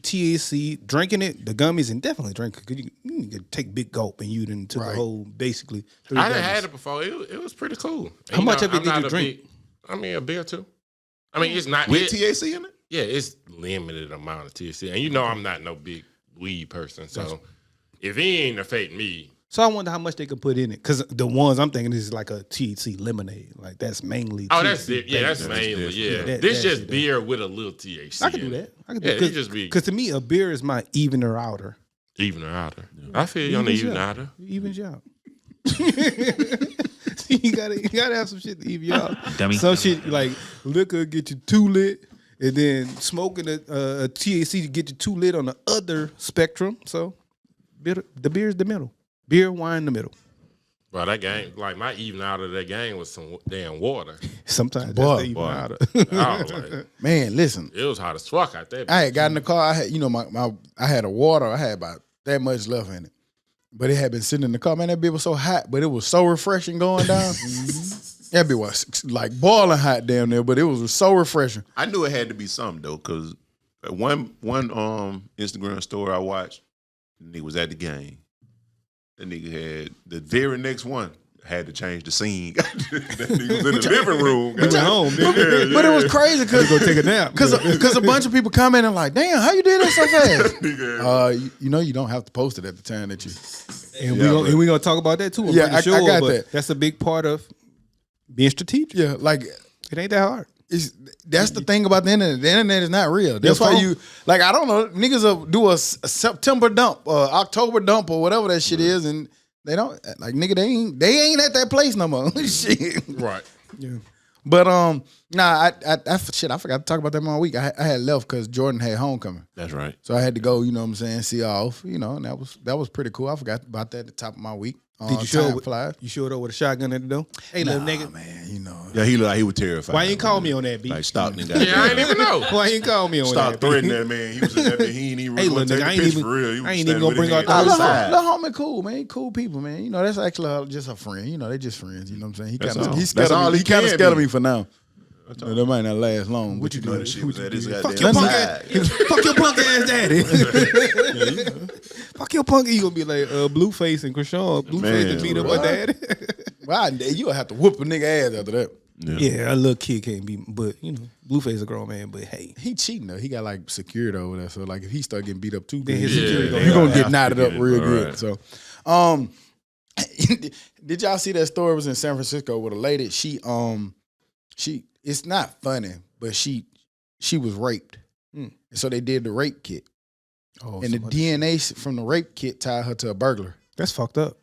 THC, drinking it, the gummies, and definitely drink it. Because you can take big gulp and you done took a whole, basically, 3 I gummies. done had it before. It was pretty cool. How much of it did you drink? A beer or two. I mean, it's not. With THC in it? Yeah, it's limited amount of THC. And you know I'm not no big weed person. So if it ain't affect me. So I wonder how much they could put in it. Because the ones I'm thinking is like a THC lemonade. Like that's mainly Oh, THC. that's it. Yeah, that's mainly. Yeah. This just beer with a little THC. I can do that. I can do Yeah, that. it just be Because to me, a beer is my evener outer. evener outer. I feel you on the evener outer. Evens you out. you gotta have some shit to even you out. Dummy. Some shit like liquor get you too lit, and then smoking a THC to get you too lit on the other spectrum. So the beer is the middle. Beer, wine, the middle. Bro, that game, like my evener out of that game was some damn water. Sometimes Boy, that's the even outer. I was like, Man, listen. it was hot as fuck out there. I had got in the car. I had, I had a water. I had about that much left in it, but it had been sitting in the car. Man, that beer was so hot, but it was so refreshing going down. That beer was like boiling hot down there, but it was so refreshing. I knew it had to be something though, because one Instagram story I watched, the nigga was at the game. That nigga had the very next one had to change the scene. That nigga was in the living room. Went home, nigga. But it was crazy because Go take a nap. Because a bunch of people come in and like, damn, how you did that so fast? You don't have to post it at the time that you. And we gonna talk about that too. I'm Yeah, pretty I sure, got but that. That's a big part of being strategic. Yeah, like It ain't that hard. that's the thing about the internet. The internet is not real. That's why you like. I don't know. Niggas will do a September dump, October dump, or whatever that shit is, and they don't like nigga. They ain't at that place no more. Shit. Right. Yeah. But I forgot to talk about that in my week. I had left because Jordan had homecoming. That's right. So I had to go, you know what I'm saying, see her off, and that was pretty cool. I forgot about that at the top of my week. Did you show time it? flies. You showed up with a shotgun at the door? Hey, little nigga. Man, Yeah, he looked like he was terrified. Why you ain't call me on that beat? Like Stockton Yeah, I ain't even know. Why you ain't call me on Stop that threatening beat? that man. He was in that. He ain't even Hey, really little take nigga, the pitch for real. He was I ain't standing even gonna with bring his out hand the on other side. Little homie cool, man. He cool people, man. That's actually just a friend. They just friends. You know what I'm saying? He That's kind all. of he's That's scared of all me. he He kind of can scared of be. me for now. That might not last long. What you You know do? that shit was at his Fuck goddamn your punk side. ass. Fuck your punk ass daddy. Fuck your punk. You gonna be like Blueface and Krishan. Blueface Man, and beat up what? my daddy. Well, you'll have to whoop a nigga ass after that. Yeah, a little kid can't be, but Blueface a grown man. But hey, He cheating though. He got like security over there. So like if he start getting beat up too Then good, his security you're gonna gonna have get to knotted get up it. real All good. right. So did y'all see that story? It was in San Francisco with a lady. She it's not funny, but she was raped. And so they did the rape kit. And the DNA from the rape kit tied her to a burglar. that's fucked up.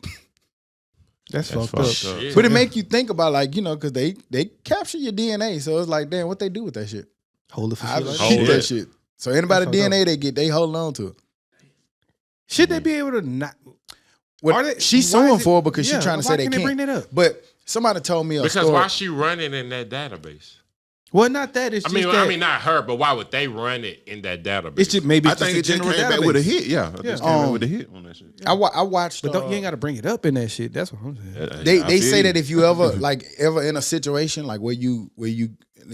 That's fucked up. Shit. But it make you think about like, because they capture your DNA. So it's like, damn, what they do with that shit? Hold it for I shit like keep that. that shit. So anybody That's fucked DNA they get, they hold on to it. Should they be able to not? What Are they- she's why suing is it- for it because yeah, she's trying to say why they can't can't. bring that up? But somebody told me a Because story. why she running in that database? Well, not that. It's I just mean, that. not her, but why would they run it in that database? It's just maybe. I It's think it just a just came general back with a database. hit. Yeah, it just came back with a hit on that shit. I watched. But you ain't got to bring it up in that shit. That's what I'm saying. They say that if you ever ever in a situation like where you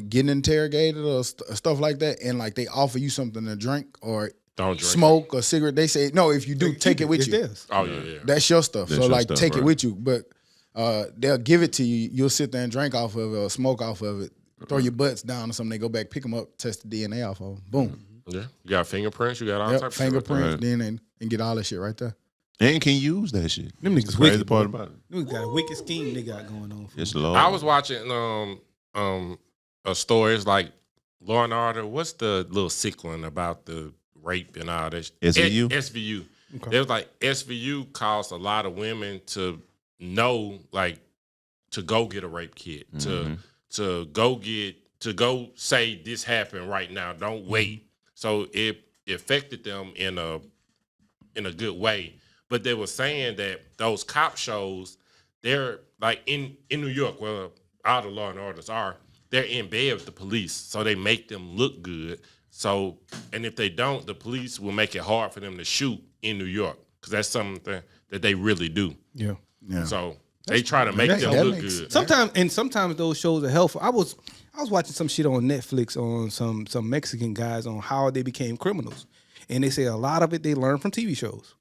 getting interrogated or stuff like that, and like they offer you something to drink or Don't drink smoke or cigarette, they say no. If you do, take it with It's you. theirs. Oh yeah. That's your stuff. That's So your like stuff, take it right. with you, but they'll give it to you. You'll sit there and drink off of it or smoke off of it. Throw your butts down or something. They go back, pick them up, test the DNA off of them. Boom. Yeah. You got fingerprints. You got all Yep, types fingerprints, Right. DNA, and get all that shit right there. And can use that shit. Them That's niggas the crazy wicked, part bro. about it. We got a wicked scheme they got going on. It's of low. shit. I was watching a story. It's like Law and Order. What's the little sick one about the rape and all that? SVU? SVU. It was like SVU caused a lot of women to know, like, to go get a rape kit, to go say this happened right now. Don't wait. So it affected them in a good way. But they were saying that those cop shows, they're like in New York, where all the Law and Orders are, they're in bed with the police, so they make them look good. So, and if they don't, the police will make it hard for them to shoot in New York because that's something that they really do. Yeah. Yeah. So They try to make them look good. Sometimes those shows are helpful. I was watching some shit on Netflix on some Mexican guys on how they became criminals, and they say a lot of it they learn from TV shows.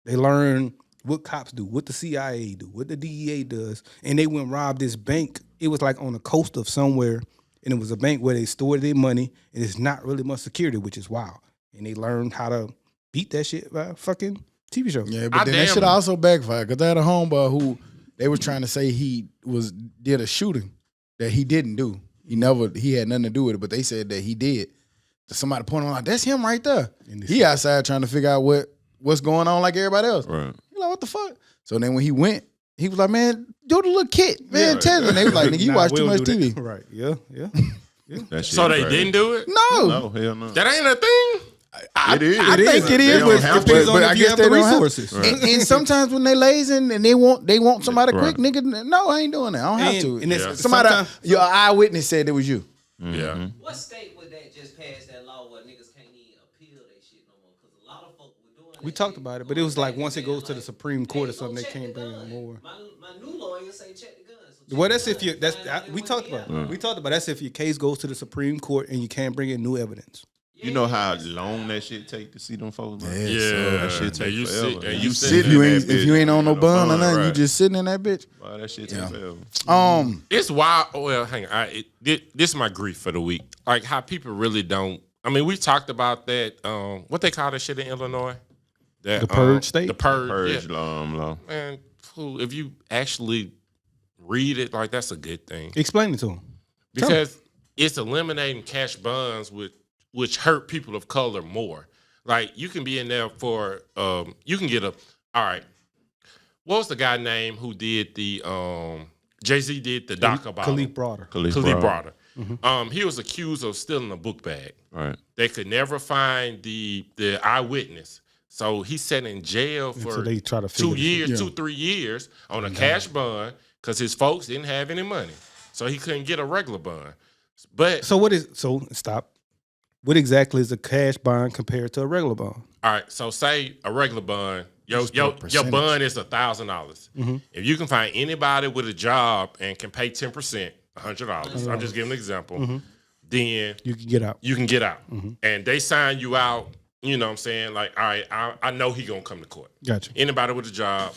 They learn what cops do, what the CIA do, what the DEA does, and they went and robbed this bank. It was like on the coast of somewhere, and it was a bank where they stored their money, and it's not really much security, which is wild. And they learned how to beat that shit by fucking TV shows. Yeah, but then that shit also backfired because I had a homeboy who they was trying to say he did a shooting that he didn't do. He had nothing to do with it, but they said that he did. Somebody pointed out, that's him right there. He outside trying to figure out what's going on like everybody else. Right. He like, what the fuck? So then when he went, he was like, man, do the little kid, man, tell him. They was like, nigga, you watch too much TV. Right, yeah. So they didn't do it? No, hell no. That ain't a thing? I think it is, but I guess they don't have resources. And sometimes when they lazy and they want somebody quick, nigga, no, I ain't doing that. I don't have to. And somebody, your eyewitness said it was you. Yeah. What state would that just pass that law where niggas can't even appeal that shit no more? Because a lot of folk were doing that. We talked about it, but it was like once it goes to the Supreme Court or something, they can't bring it more. My new lawyer say check the guns. Well, that's if you. We talked about it. We talked about that's if your case goes to the Supreme Court and you can't bring in new evidence. You know how long that shit take to see them folks? Man? That shit take forever. If you ain't on no bond or nothing, you just sitting in that bitch. Wow, that shit take forever. It's wild. Well, hang on. This is my grief for the week. Like how people really don't. I mean, we talked about that. What they call that shit in Illinois? The purge state. The purge law. Man, if you actually read it, like that's a good thing. Explain it to them. Because it's eliminating cash bonds which hurt people of color more. Like you can be in there for you can get all right. What was the guy name who did the Jay-Z did the doc about Khalif Browder. Khalif Browder. Mm-hmm. He was accused of stealing a book bag. Right. They could never find the eyewitness. So he sat in jail for they try to 2 years, 2-3 years on a cash bond because his folks didn't have any money. So he couldn't get a regular bond. But stop. What exactly is a cash bond compared to a regular bond? All right, so say a regular bond, your bond is $1,000. Mm-hmm. If you can find anybody with a job and can pay 10%, $100. I'm just giving an example. Mm-hmm. Then you can get out. Mm-hmm. And they sign you out. You know what I'm saying? Like, all right, I know he gonna come to court. Gotcha. Anybody with a job,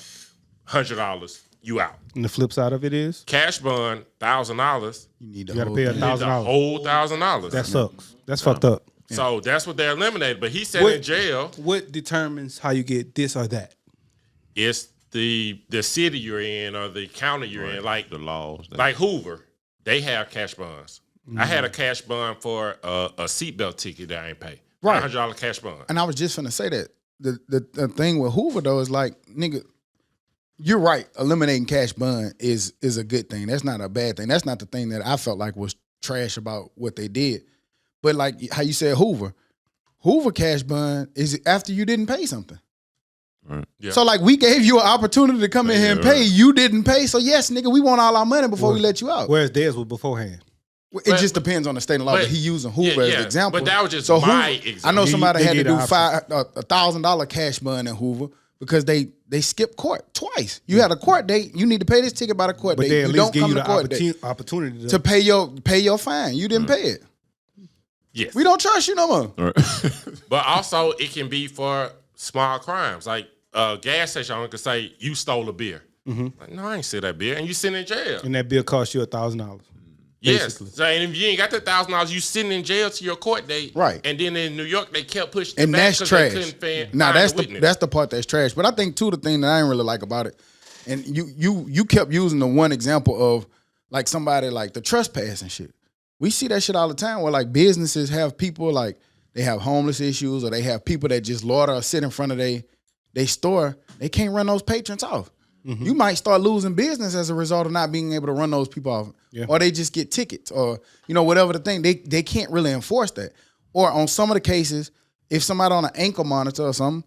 $100, you out. And the flip side of it is cash bond, $1,000. You got to pay $1,000. The whole $1,000. That sucks. That's fucked up. So that's what they eliminated. But he said in jail. What determines how you get this or that? It's the city you're in or the county you're in. Like the laws. Like Hoover, they have cash bonds. Mm-hmm. I had a cash bond for a seatbelt ticket that I ain't pay. Right. $100 cash bond. And I was just finna say that. The thing with Hoover though is like, nigga, you're right. Eliminating cash bond is a good thing. That's not a bad thing. That's not the thing that I felt like was trash about what they did. But like how you said Hoover cash bond is after you didn't pay something. Right. Yeah. So like we gave you an opportunity to come in here and pay. You didn't pay. So yes, nigga, we want all our money before we let you out. Whereas theirs was beforehand. It just depends on the state of law. But he using Hoover as the example. But that was just my example. I know somebody had to do $1,000 cash bond in Hoover because they skipped court twice. You had a court date. You need to pay this ticket by the court date. They at you least don't give come you to the court date opportunity to pay your fine. You didn't pay it. Yes. We don't trust you no more. Right. But also it can be for small crimes. Like a gas station owner could say, you stole a beer. Mm-hmm. Like, no, I ain't steal that beer. And you sitting in jail. And that bill cost you $1,000. Yes. So, and if you ain't got that $1,000, you sitting in jail to your court date. Right. And then in New York, they kept pushing and that's trash. Now that's the part that's trash. But I think too the thing that I ain't really like about it, and you kept using the one example of like somebody like the trespassing shit. We see that shit all the time where like businesses have people like they have homeless issues or they have people that just loiter or sit in front of they store. They can't run those patrons off. Mm-hmm. You might start losing business as a result of not being able to run those people off. Yeah. Or they just get tickets or, whatever the thing. They can't really enforce that. Or on some of the cases, if somebody on an ankle monitor or something,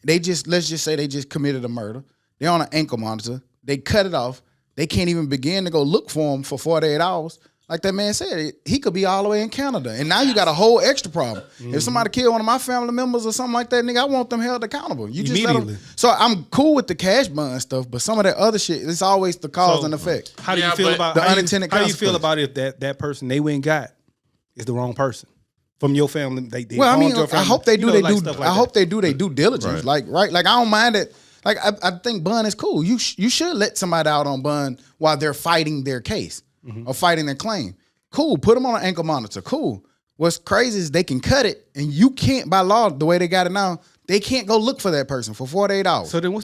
let's just say they just committed a murder. They're on an ankle monitor. They cut it off. They can't even begin to go look for them for 48 hours like that man said, he could be all the way in Canada. And now you got a whole extra problem. If somebody killed one of my family members or something like that, nigga, I want them held accountable. You just let them. So I'm cool with the cash bond stuff, but some of that other shit, it's always the cause and effect. How do you feel about the unintended How do you feel about if that person they went and got is the wrong person from your family? They well, I mean, your family, I hope they do. I hope they do their due Right. diligence. Like I don't mind it. Like I think bond is cool. You should let somebody out on bond while they're fighting their case or fighting their claim. Cool. Put them on an ankle monitor. Cool. What's crazy is they can cut it, and you can't, by law, the way they got it now, they can't go look for that person for 48 hours. So then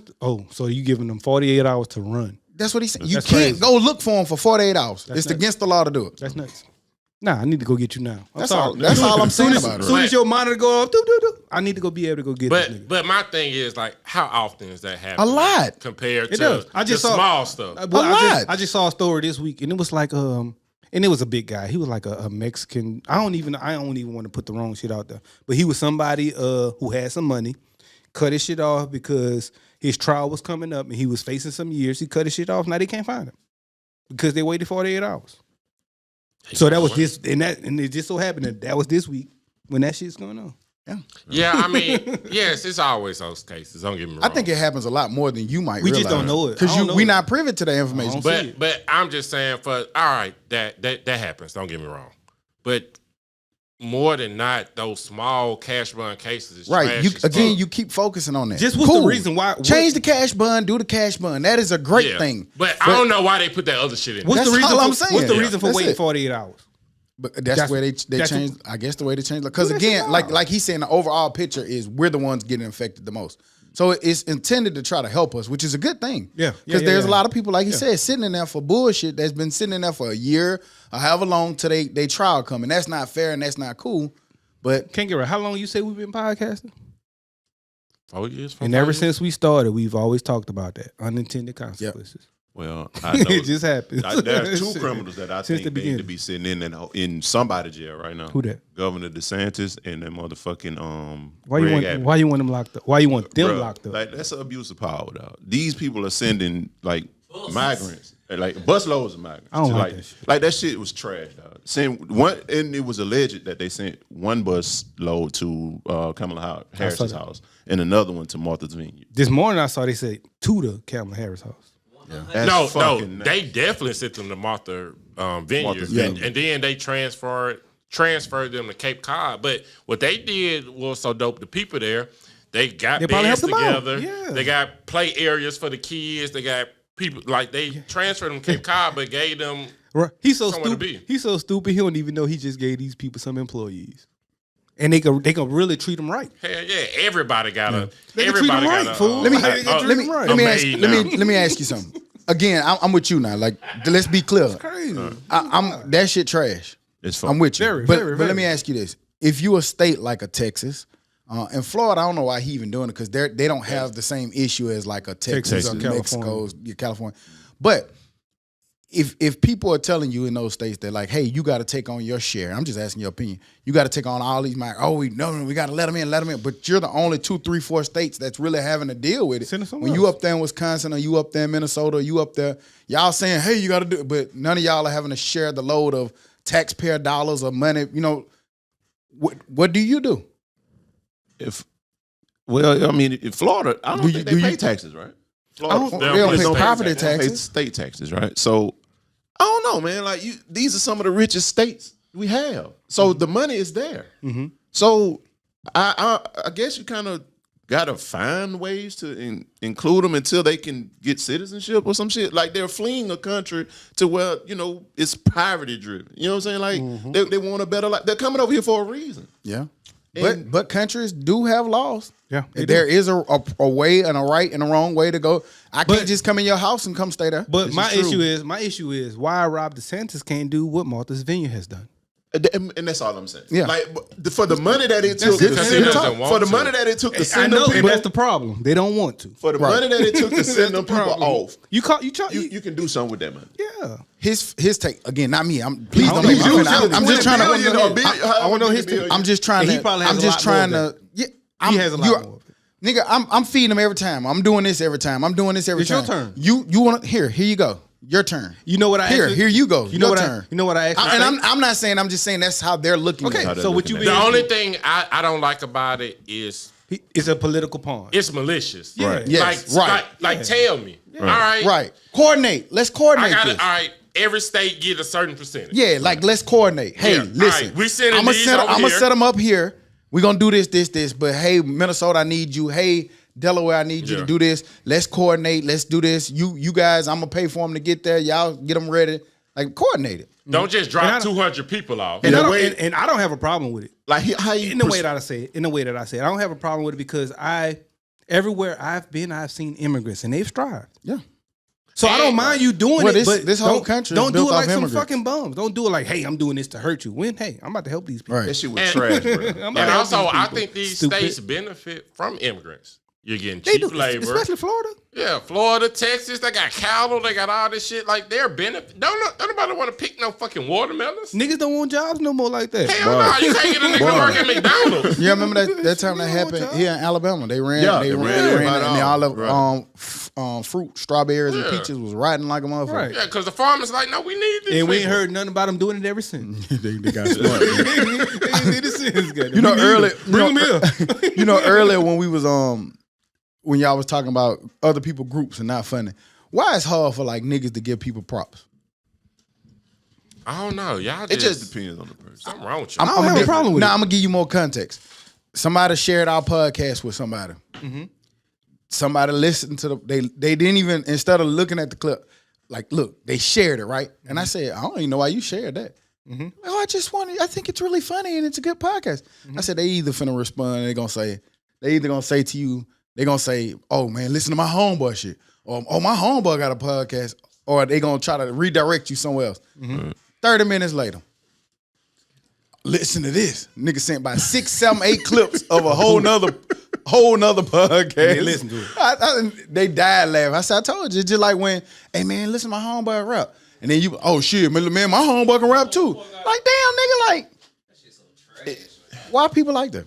so you giving them 48 hours to run? That's what he said. You That's can't crazy. go look for him for 48 hours. That's It's nuts. against the law to do it. That's nuts. Nah, I need to go get you now. That's all I'm saying about it. As soon as your monitor go off, I need to go be able to go get this nigga. But my thing is like, how often is that happening? A lot. Compared It to does. I just the saw small stuff. I just saw a story this week, and it was like and it was a big guy. He was like a Mexican. I don't even want to put the wrong shit out there, but he was somebody who had some money, cut his shit off because his trial was coming up and he was facing some years. He cut his shit off. Now they can't find him because they waited 48 hours. So that was this, and it just so happened that was this week when that shit's going on. Yeah, I mean, yes, it's always those cases. Don't get me wrong. I think it happens a lot more than you might We realize. just don't know it. Because I don't know we it. not privy to that information. But I'm just saying, all right, that happens. Don't get me wrong, but more than not, those small cash bond cases is Right. trash as fuck. You keep focusing on that. Just what's the reason why? Change the cash bond, do the cash bond. That is a great thing. But I don't know why they put that other shit in. What's That's the reason? all I'm saying. What's the Yeah. reason for That's waiting it. 48 hours? But that's where they changed. I guess the way they changed. Because again, like he's saying, the overall picture is we're the ones getting affected the most. So it's intended to try to help us, which is a good thing. Yeah. Because there's a lot of people, like he said, sitting in there for bullshit that's been sitting in there for a year or however long till they trial come. And that's not fair and that's not cool. But Can't get right. How long you say we've been podcasting? 4 years. And ever since we started, we've always talked about that unintended consequences. Well, I know It just happened. there's two criminals that I Since think the they need to beginning. be sitting in somebody's jail right now. Who that? Governor DeSantis and that motherfucking Why Greg Abbott. you want them locked up? Why you want them Bruh, locked up? Like that's an abuse of power, dog. These people are sending like migrants, like busloads of migrants. I don't to, like that shit. Like that shit was trash, dog. Send one, and it was alleged that they sent one bus load to Kamala Harris's that. house and another one to Martha's Vineyard. This morning I saw they said to the Kamala Harris house. That's No, fucking they definitely sent them to Martha Vineyard, Martha's Vineyard. and then they transferred them to Cape Cod. But what they did was so dope. The people there, they got They probably beds helped them out. together. Yeah. They got play areas for the kids. They got people like they transferred them to Cape Cod, but gave them. Right. He's so Somewhere to stupid. be. He's so stupid. He don't even know he just gave these people some employees, and they can really treat them right. Hell yeah, everybody got a. They can treat Everybody them right, got a. fool. let me They can treat them right. let me ask you something. Again, I'm with you now. Like, let's be clear. Crazy. I'm that shit trash. It's fun. I'm with you. Very, but very, but very. let me ask you this: if you a state like a Texas, and Florida, I don't know why he even doing it because they don't have the same issue as like a Texas or Texas. Mexico, California. But if people are telling you in those states that like, hey, you got to take on your share. I'm just asking your opinion. You got to take on all these migrants. Oh, we got to let them in. But you're the only 2, 3, 4 states that's really having to deal with it. Send us somewhere When you else. up there in Wisconsin or you up there in Minnesota or you up there, y'all saying, hey, you got to do it. But none of y'all are having to share the load of taxpayer dollars or money. You know, what do you do? Well, I mean, in Florida, I don't think they pay taxes, right? Florida, They don't pay state property they pay taxes. state taxes, right? So I don't know, man. Like these are some of the richest states we have. So the money is there. So I guess you kind of got to find ways to include them until they can get citizenship or some shit. Like they're fleeing a country to where it's poverty driven. You know what I'm saying? Like they want a better life. They're coming over here for a reason. Yeah. And- But countries do have laws. Yeah, they There is a way and a right and a wrong way to go. I can't just come in your house and come stay there. But This my is true. issue is why Rob DeSantis can't do what Martha's Vineyard has done. And that's all I'm saying. Yeah. Like for the money that it took it. to Because send he them, doesn't want for the to. money that it took to I send know, them and people, that's the problem. They don't want to. for the money that it took to send them people off, You you can do something with that money. yeah. His take again, not me. Please I don't don't make me know. offended. I'm just trying to. I wanna know his take. I'm just trying And to. he probably has I'm a just lot more trying of to. Yeah, He has a lot more of it. Nigga, I'm feeding him every time. I'm doing this every time. I'm doing this every It's your time. turn. You want to here you go. Your turn. You know what I Here you go. You know Your what turn. You know what I actually And I'm not saying. I'm just saying that's how they're looking. Okay, at it. so what you looking mean? The only thing I don't like about it is It's a political pawn. it's malicious. Yeah. Right. Yes, Like, right. like tell me. All right. Right. Coordinate. Let's I coordinate got this. it. All right. Every state get a certain percentage. Yeah, like let's coordinate. Hey, Yeah. listen. Alright, we sending I'm gonna these set. over I'm gonna here. set them up here. We're gonna do this. But hey, Minnesota, I need you. Hey, Delaware, I need you to Yeah. do this. Let's coordinate. Let's do this. You guys, I'm gonna pay for them to get there. Y'all get them ready. Like coordinate it. Don't just And I drop don't- 200 people off. And, the I don't, way- and I don't have a problem with it. Like how you In the way that I say it, I don't have a problem with it because everywhere I've been, I've seen immigrants and they've strived. Yeah. So I don't mind you doing Well, it, but this whole don't- country is don't do built it off like some immigrants. fucking bums. Don't do it like, hey, I'm doing this to hurt you. When, hey, I'm about to help these people. Right. that shit was And- trash, bro. I'm about And to help also, these I people. think these Stupid. states benefit from immigrants. You're getting They cheap do, labor. especially Florida. Yeah, Florida, Texas, they got cattle, they got all this shit. Like, they're benefit. Don't nobody want to pick no fucking watermelons. Niggas don't want jobs no more like that. Hell no, you can't get a nigga to work at McDonald's. Yeah, remember that time that We don't happened want here in Alabama? They ran, Yeah, they they ran, ran and right then all off. the Right. fruit, strawberries and Yeah. peaches was riding like a motherfucker. Right. Yeah, because the farmers like, no, we need this. And we ain't heard nothing about them doing it ever since. they got smart. They did it since, goddamn. You know, We need early, them. Bring them here. you know, earlier when we was when y'all was talking about other people groups and not funny. Why it's hard for like niggas to give people props? I don't know. Y'all It just depends on the person. Something wrong with you. I don't have a problem with Now it. I'm gonna give you more context. Somebody shared our podcast with somebody. Mm-hmm. Somebody listened to they didn't even, instead of looking at the clip, like, look, they shared it, right? And Mm-hmm. I said, I don't even know why you shared that. Oh, I think it's really funny and it's a good podcast. Mm-hmm. I said, they either finna respond, they either gonna say to you, they gonna say, oh man, listen to my homeboy shit. Or, oh, my homeboy got a podcast. Or they gonna try to redirect you somewhere else. 30 minutes later, listen to this. Nigga sent by 6, 7, 8 clips of a whole nother podcast. They listen to it. They died laughing. I said, I told you, it's just like when, hey man, listen to my homeboy rap. And then you, oh shit, man, my homeboy can rap too. Like, damn, nigga, like, why people like that?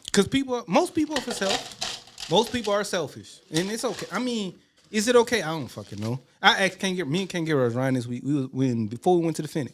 Because most people are for self. Most people are selfish. And it's okay. I mean, is it okay? I don't fucking know. Me and Kangaroo was riding this week. Before we went to the Fennec,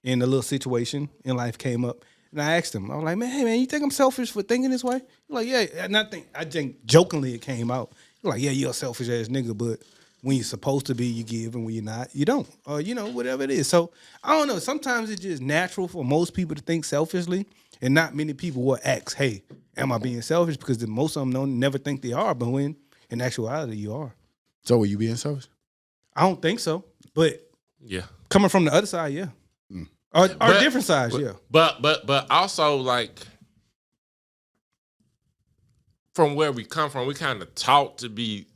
and a little situation in life came up. And I asked him, I was like, man, hey man, you think I'm selfish for thinking this way? He's like, yeah. And I think jokingly it came out. He's like, yeah, you're a selfish ass nigga, but when you're supposed to be, you give, and when you're not, you don't. Or, whatever it is. So, I don't know. Sometimes it's just natural for most people to think selfishly, and not many people will ask, hey, am I being selfish? Because most of them never think they are, but when in actuality you are. So were you being selfish? I don't think so. But Yeah. coming from the other side, yeah. Or different sides, yeah. But also, like, from where we come from, we kind of taught to be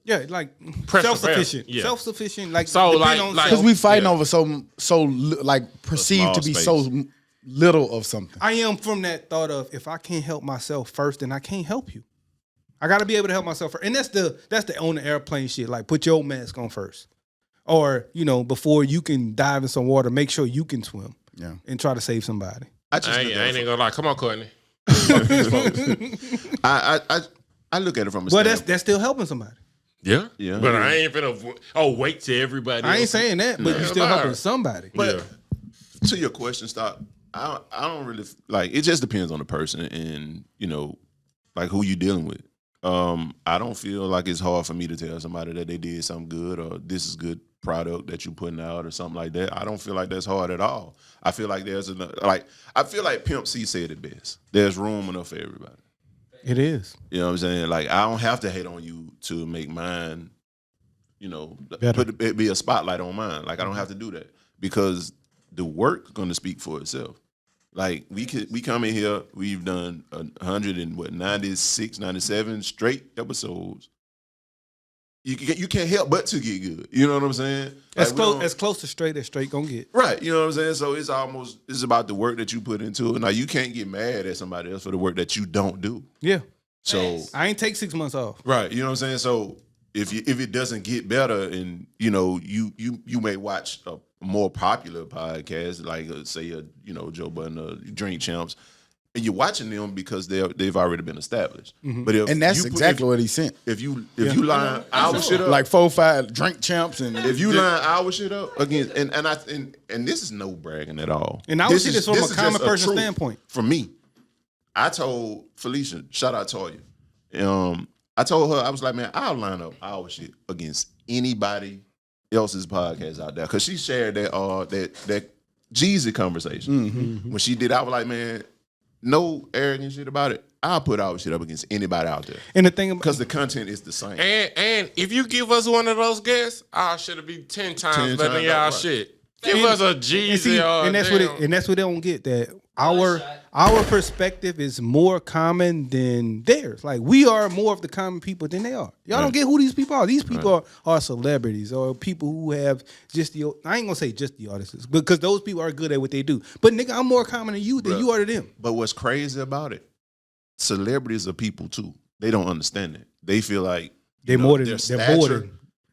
Yeah, like Pressure self-sufficient. yeah. Self-sufficient. Like, So, depend like- on like- self. Because we fighting Yeah. over so like perceived small to be space. so little of something. I am from that thought of, if I can't help myself first, then I can't help you. I got to be able to help myself first. And that's the on the airplane shit. Like, put your mask on first. Or, before you can dive in some water, make sure you can swim. Yeah. And try to save somebody. I just I look ain't at it even gonna lie. Come on, Courtney. I look at it from a But standpoint. that's still helping somebody. Yeah, Yeah. But I ain't finna. Wait till everybody. I ain't else- saying that, but you still Nah. helping somebody. But Yeah. to your question, stop. I don't really like. It just depends on the person and like who you dealing with. I don't feel like it's hard for me to tell somebody that they did something good or this is good product that you putting out or something like that. I don't feel like that's hard at all. I feel like I feel like Pimp C said it best. There's room enough for everybody. It is. You know what I'm saying? Like, I don't have to hate on you to make mine, Better. be a spotlight on mine. Like, I don't have to do that because the work going to speak for itself. Like, we come in here, we've done 96, 97 straight episodes. You can't help but to get good. You know what I'm saying? As Like, we don't- close to straight as straight gonna get. Right, you know what I'm saying? So it's about the work that you put into it. Now, you can't get mad at somebody else for the work that you don't do. Yeah. So I ain't take 6 months off. right, you know what I'm saying? So if it doesn't get better, and you may watch a more popular podcast like say Joe Budden, Drink Champs, And you're watching them because they've already been established. Mm-hmm. But And that's exactly what he sent. If you line our shit up, Like 4-5 drink champs and if you line our shit up against, and this is no bragging at all. And I would see this from a is common just person truth. standpoint. For me, I told Felicia, shout out Toya. I told her, I was like, man, I'll line up our shit against anybody else's podcast out there. Cause she shared that Jeezy conversation. Mm-hmm. When she did, I was like, man, no arrogant shit about it. I'll put our shit up against anybody out there. And the thing about Because the content is the same. And if you give us one of those guests, our shit'll be 10 times better than y'all right. shit. Give us a Jeezy and that's what they don't get, that our perspective is more common than theirs. Like, we are more of the common people than they are. Y'all don't get who these people are. These people are celebrities or people who have just the, I ain't gonna say just the artists, because those people are good at what they do. But nigga, I'm more common than you you are to them. But what's crazy about it, celebrities are people too. They don't understand it. They feel like They're more than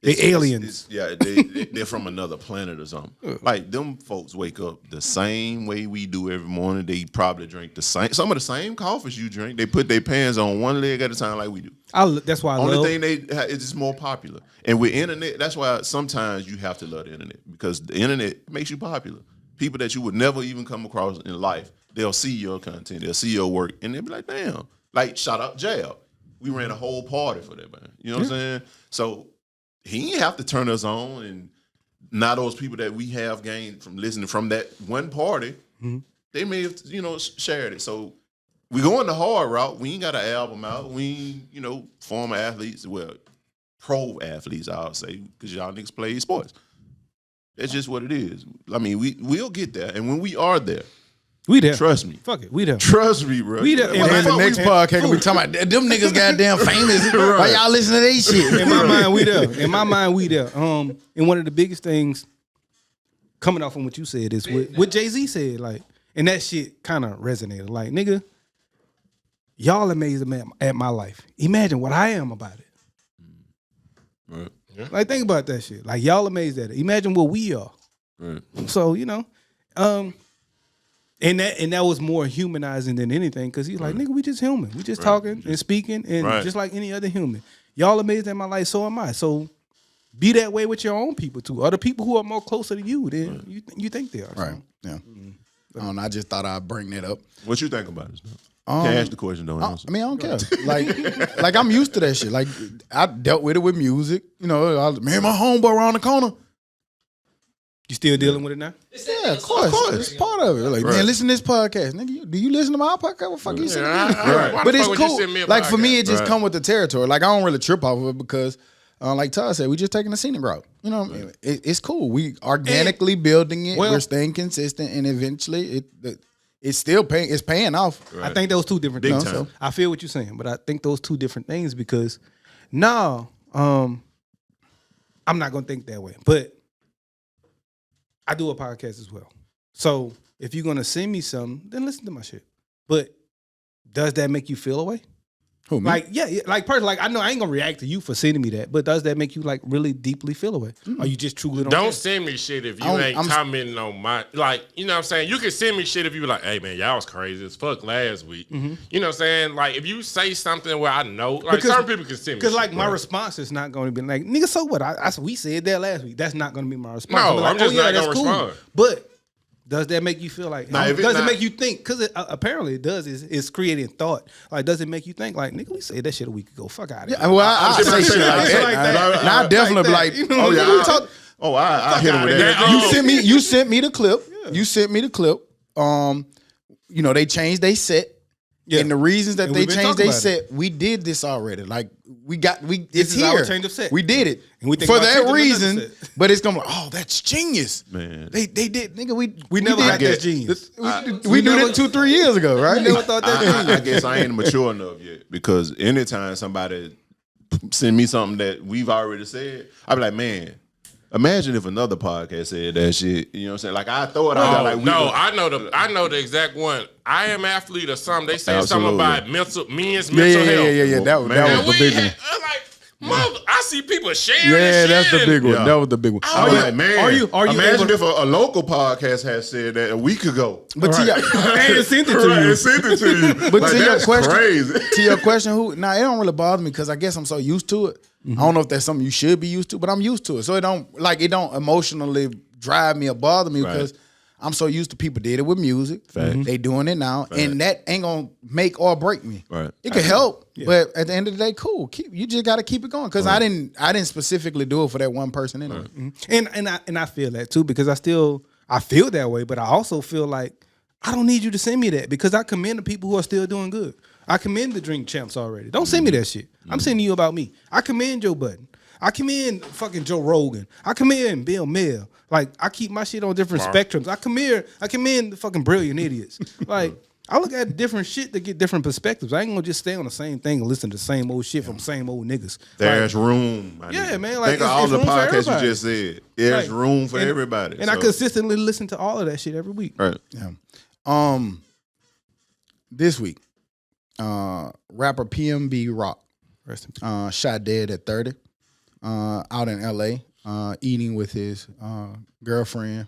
they aliens. They're from another planet or something. Like, them folks wake up the same way we do every morning. They probably drink some of the same coffees you drink. They put their pants on one leg at a time like we do. That's why I Only love. thing it's just more popular. And with internet, that's why sometimes you have to love the internet, because the internet makes you popular. People that you would never even come across in life, they'll see your content, they'll see your work, and they'll be like, damn. Like, shout out Jail. We ran a whole party for that, man. You know what I'm saying? So he didn't have to turn us on, and now those people that we have gained from listening from that one party, they may have, shared it. So we going the hard route. We ain't got an album out. We ain't, former athletes, well, pro athletes, I'll say, because y'all niggas play sports. That's just what it is. I mean, we'll get there. And when we are there, we there. Trust me. Fuck it. We there. Trust me, bro. We there. And the next podcast gonna be talking about them niggas goddamn famous. Why y'all listen to they shit? In my mind, we there. In my mind, we there. And one of the biggest things coming off from what you said is what Jay-Z said, like, and that shit kind of resonated. Like, nigga, y'all amazed at my life. Imagine what I am about it. Right. Yeah. Like, think about that shit. Like, y'all amazed at it. Imagine what we are. Right. So, and that was more humanizing than anything, because he's like, nigga, we just human. We just talking and speaking, and just like any other human. Y'all amazed at my life, so am I. So be that way with your own people too. Other people who are more closer to you than you think they are. Right. So. Yeah. I don't know, I just thought I'd bring that up. What you think about it? Can't ask the question, don't answer. I mean, I don't care. Like I'm used to that shit. Like, I dealt with it with music. Man, my homeboy around the corner. You still dealing with it now? Yeah, of course. It's part of it. Like, man, listen to this podcast. Nigga, do you listen to my podcast? What the fuck you saying? But it's cool. Like, for me, it just come with the territory. Like, I don't really trip off of it because, like Todd said, we just taking the scenic route. It's cool. We organically building it. We're staying consistent, and eventually it's still paying. It's paying off. Right. I think those two different things. So I feel what you're saying, but I think those two different things, because I'm not gonna think that way, but I do a podcast as well. So if you're gonna send me something, then listen to my shit. But does that make you feel away? Who, me? Like, like personally, like, I know I ain't gonna react to you for sending me that, but does that make you like really deeply feel away? Or you just truly don't send me shit if you ain't commenting on my, like, you know what I'm saying? You can send me shit if you be like, hey man, y'all was crazy as fuck last week. You know what I'm saying? Like, if you say something where I know, like, certain people can send me because like shit, my response is not gonna be like, nigga, so what? We said that last week. That's not gonna be my response. No, like, I'm just not gonna respond. But does that make you feel like? Nah, does it make you think? Because apparently it does. It's creating thought. Like, does it make you think? Like, nigga, we said that shit a week ago. Fuck out of here. Yeah, well, I say shit like that. I definitely be like, I hit him with that. You sent me the clip. You sent me the clip. They changed their set. Yeah. And the reasons that they changed their set, we did this already. Like, it's here. Our change of set. We did it. And we think for that reason, but it's gonna be, oh, that's genius. Man. They did, nigga, we never did had that genius. We knew that 2-3 years ago, right? We never thought that genius. I guess I ain't mature enough yet, because anytime somebody send me something that we've already said, I be like, man, imagine if another podcast said that shit. You know what I'm saying? Like, I throw it out there. Like, I know the exact one. I am athlete or something. They said something about men's mental health. Yeah. That was the big one. I see people sharing. Yeah, that's the big one. Yeah. That was the big one. I'm like, man, are you imagine able- if a local podcast had said that a week ago. But to your, And it sent it to Right, you. and sent it to you. but Like, to your that's question, crazy. to your question, it don't really bother me because I guess I'm so used to it. I don't know if that's something you should be used to, but I'm used to it. So it don't emotionally drive me or bother me because I'm so used to people did it with music. They doing it now, and that ain't gonna make or break me. Right. It could help, but at the end of the day, cool. You just got to keep it going because I didn't specifically do it for that one person anyway. And I feel that too because I feel that way, but I also feel like I don't need you to send me that because I commend the people who are still doing good. I commend the drink champs already. Don't send me that shit. I'm sending you about me. I commend Joe Budden. I commend fucking Joe Rogan. I commend Bill Maher. Like I keep my shit on different spectrums. I commend the fucking brilliant idiots. Like I look at different shit to get different perspectives. I ain't gonna just stay on the same thing and listen to the same old shit from same old niggas. There's room. Yeah, man. Like think of all it's the room for podcasts everybody. you just said. There's room for everybody. And I consistently listen to all of that shit every week. Right. Yeah. This week, rapper PMB Rock Rest in peace. shot dead at 30, out in LA, eating with his girlfriend,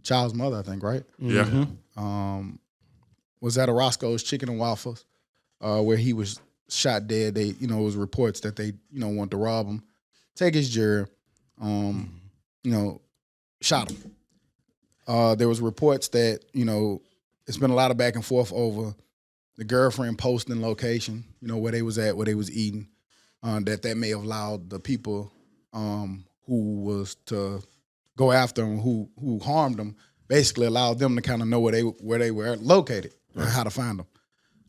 child's mother, I think, right? Yeah. Was at a Roscoe's Chicken and Waffles, where he was shot dead. They, it was reports that they, want to rob him, take his jury, shot him. There was reports that, it's been a lot of back and forth over the girlfriend posting location, where they was at, where they was eating, that may have allowed the people who was to go after him, who harmed them, basically allowed them to kind of know where they were located and how to find them.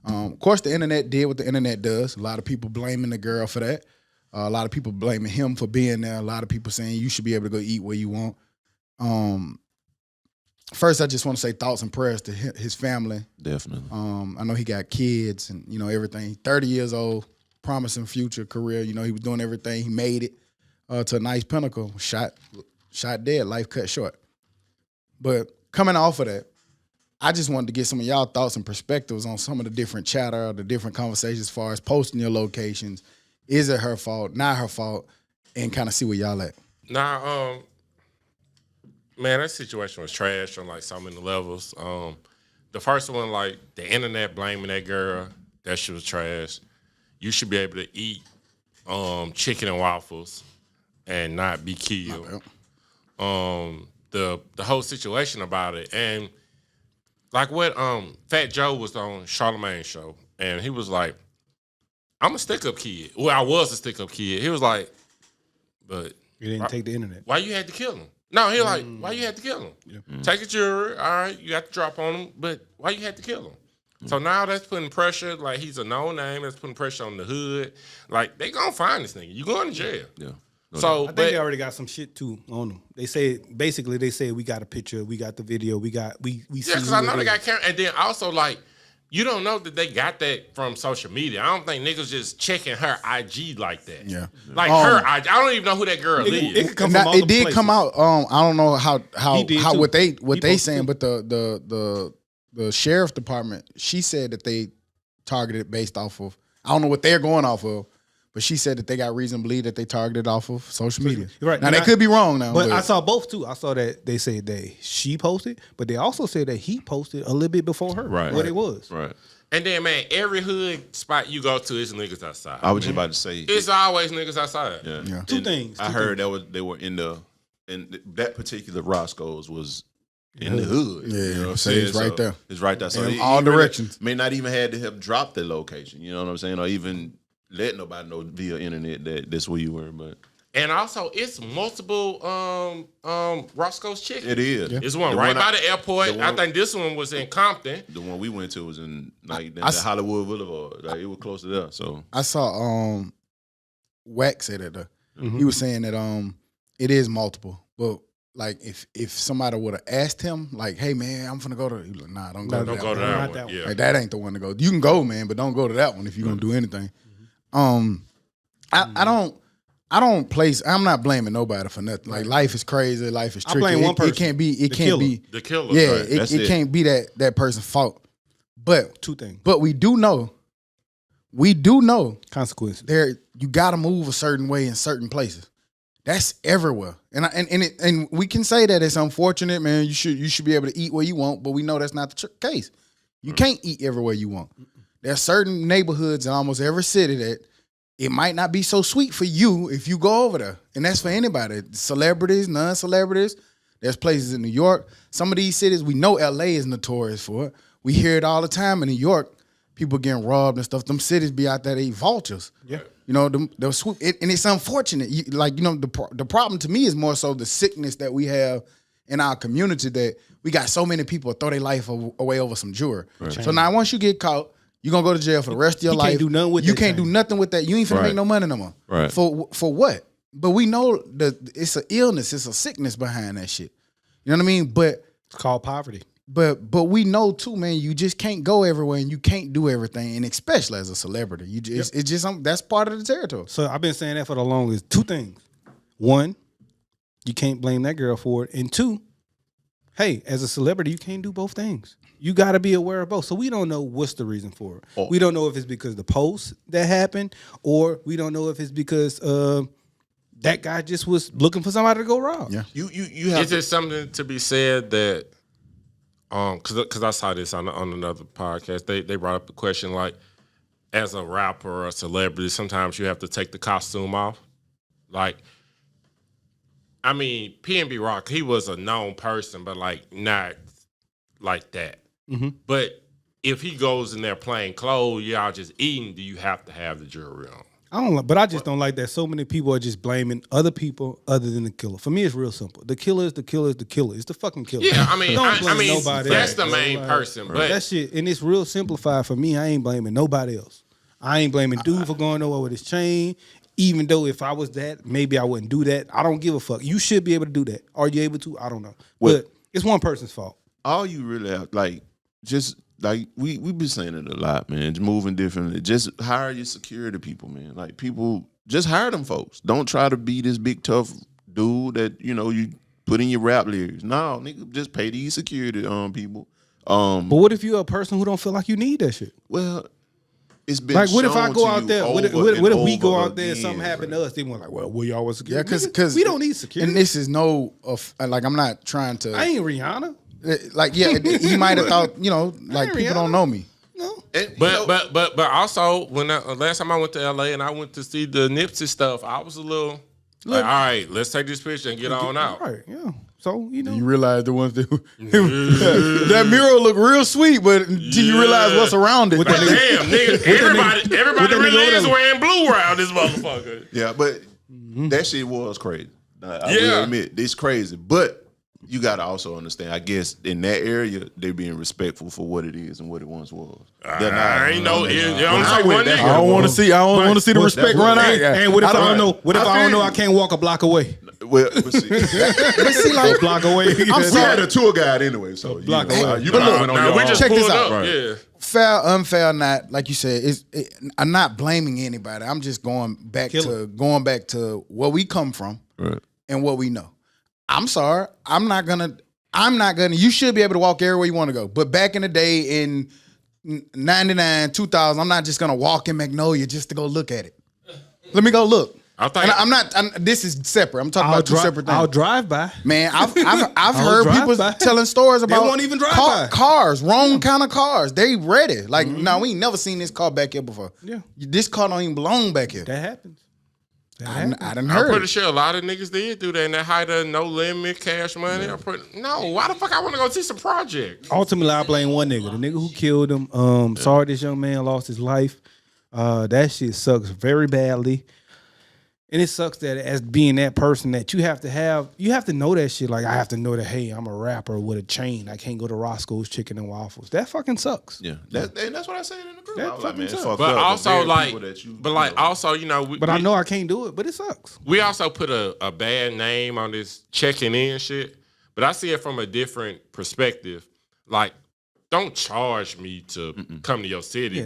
Of course, the internet did what the internet does. A lot of people blaming the girl for that. A lot of people blaming him for being there. A lot of people saying you should be able to go eat where you want. First, I just want to say thoughts and prayers to his family. Definitely. I know he got kids and, everything. 30 years old, promising future career. He was doing everything. He made it to a nice pinnacle. Shot dead, life cut short. But coming off of that, I just wanted to get some of y'all thoughts and perspectives on some of the different chatter, the different conversations as far as posting your locations. Is it her fault? Not her fault? And kind of see where y'all at. Nah, man, that situation was trash on like so many levels. The first one, like the internet blaming that girl, that shit was trash. You should be able to eat chicken and waffles and not be killed. The whole situation about it, and like what Fat Joe was on Charlamagne's show, and he was like, "I'm a stick-up kid." Well, I was a stick-up kid. He was like, "But You didn't take the internet. why you had to kill him?" No, he was like, "Why you had to kill him? Take a jury, all right, you got to drop on him, but why you had to kill him?" So now that's putting pressure, like he's a known name, that's putting pressure on the hood. Like, they gonna find this nigga. You going to jail. Yeah. So I think they already got some shit too on them. They say we got a picture, we got the video, we see. yeah, because I know they got camera. And then also, like, you don't know that they got that from social media. I don't think niggas just checking her IG like that. Yeah. Like her IG. I don't even know who that girl is. It could come from Now, other it did places. come out. I don't know how did too. what they posted saying, too. but the sheriff department, she said that they targeted based off of. I don't know what they're going off of, but she said that they got reason to believe that they targeted off of social media. Right. Now they could be wrong now, But I saw both too. I saw that they said that she posted, but they also said that he posted a little bit before her. Right. What it was. Right. And then, man, every hood spot you go to is niggas outside. I was just about to say. It's always niggas outside. Yeah. Two And things. I heard they were in that particular Roscoe's was in the hood. Yeah, you know what I'm so saying? it's right there. It's right there. So In he all really directions. may not even had to have dropped the location. You know what I'm saying? Or even let nobody know via internet that that's where you were. But And also, it's multiple Roscoe's Chicken. it is. It's one The right by I- the airport. the I one- think this one was in Compton. The one we went to was in like I the Hollywood Boulevard. Like it was close to there. So I saw Wack say that he was saying that it is multiple, but like if somebody would have asked him like, "Hey man, I'm finna go to," he was like, "Nah, don't go to Don't that go to one. that Not one. that one. Yeah. Like, that ain't the one to go. You can go, man, but don't go to that one if you're gonna do anything." I don't place. I'm not blaming nobody for nothing. Like life is crazy. Life is I tricky. blame one It person, can't be. It the can't killer. be. The killer. Yeah, Right. That's it it. can't be that person's fault. But Two things. we do know we do know consequences. you got to move a certain way in certain places. That's everywhere, and we can say that it's unfortunate, man. You should be able to eat where you want, but we know that's not the case. You can't eat everywhere you want. There's certain neighborhoods in almost every city that it might not be so sweet for you if you go over there, and that's for anybody, celebrities, non-celebrities. There's places in New York. Some of these cities we know LA is notorious for it. We hear it all the time in New York. People getting robbed and stuff. Them cities be out there, they vultures. Yeah. You know, and it's unfortunate. The problem to me is more so the sickness that we have in our community that we got so many people throw their life away over some jewelry. Right. So now once you get caught, you're going to go to jail for the rest of your life. Can't do nothing with you can't do nothing with that. You ain't finna make no money no more. Right. For what? But we know that it's an illness, it's a sickness behind that shit. You know what I mean? But it's called poverty. But we know too, man. You just can't go everywhere, and you can't do everything, and especially as a celebrity, it's just that's part of the territory. So I've been saying that for the longest. Two things: one, you can't blame that girl for it, and two, hey, as a celebrity, you can't do both things. You got to be aware of both. So we don't know what's the reason for it. Oh. We don't know if it's because the post that happened, or we don't know if it's because that guy just was looking for somebody to go rob. Yeah, you have. Is there something to be said that? Because I saw this on another podcast. They brought up the question like, as a rapper or a celebrity, sometimes you have to take the costume off. Like, I mean, PNB Rock, he was a known person, but like not like that. Mm-hmm. But if he goes in there plain clothes, y'all just eating, do you have to have the jewelry on? I just don't like that so many people are just blaming other people other than the killer. For me, it's real simple. The killer is the killer is the killer. It's the fucking killer. Yeah, I mean, nobody that's else. the main person. But that shit, and it's real simplified for me. I ain't blaming nobody else. I ain't blaming dude for going nowhere with his chain. Even though if I was that, maybe I wouldn't do that. I don't give a fuck. You should be able to do that. Are you able to? I don't know. But it's one person's fault. All you really have, we've been saying it a lot, man. It's moving differently. Just hire your security people, man. Like people, just hire them folks. Don't try to be this big tough dude that you put in your rap lyrics. No, nigga, just pay these security people. But what if you're a person who don't feel like you need that shit? Well, it's been like what if I go out there? What if we go out there and again, something happened to us? They were like, well, will y'all want security? Yeah, because we don't need security. And this is I'm not trying to. I ain't Rihanna. Like, yeah, he might have thought, like people don't know me. No. But also when last time I went to LA and I went to see the Nipsey stuff, I was a little like, all right, let's take this picture and get on out. Right, yeah. So you realize the ones that that mural look real sweet, but do you realize what's around it? Damn, nigga, everybody really is wearing blue around this motherfucker. Yeah, but that shit was crazy. I will admit, it's crazy, but. You got to also understand, I guess, in that area, they're being respectful for what it is and what it once was. I ain't know. I don't want to see the respect run out. And what if I don't know? What if I don't know I can't walk a block away? Well, but see, like a block away. We had a tour guide anyway, so block away. You can we just check pulled this out. Up. Yeah. Fair, unfair, not like you said. I'm not blaming anybody. I'm just going back to where we come from and what we know. I'm sorry. I'm not gonna. You should be able to walk everywhere you want to go. But back in the day, in 99, 2000, I'm not just gonna walk in Magnolia just to go look at it. Let me go look. I'm not. This is separate. I'm talking about two separate things. I'll drive by. Man, I've heard people telling stories about they won't even drive by. Cars, wrong kind of cars. They ready. Like, no, we ain't never seen this car back here before. Yeah, this car don't even belong back here. That happens. I done heard. I'm pretty sure a lot of niggas did do that in that height of no limit cash money. Yeah. Why the fuck I want to go see some project? Ultimately, I blame one nigga. The nigga who killed him. Sorry this young man lost his life. That shit sucks very badly. And it sucks that as being that person that you have to know that shit. Like, I have to know that, hey, I'm a rapper with a chain. I can't go to Roscoe's Chicken and Waffles. That fucking sucks. Yeah. And that's what I said in the group. That fucking sucks. But also, I know I can't do it, but it sucks. We also put a bad name on this checking in shit. But I see it from a different perspective. Like, don't charge me to come to your city. Yeah,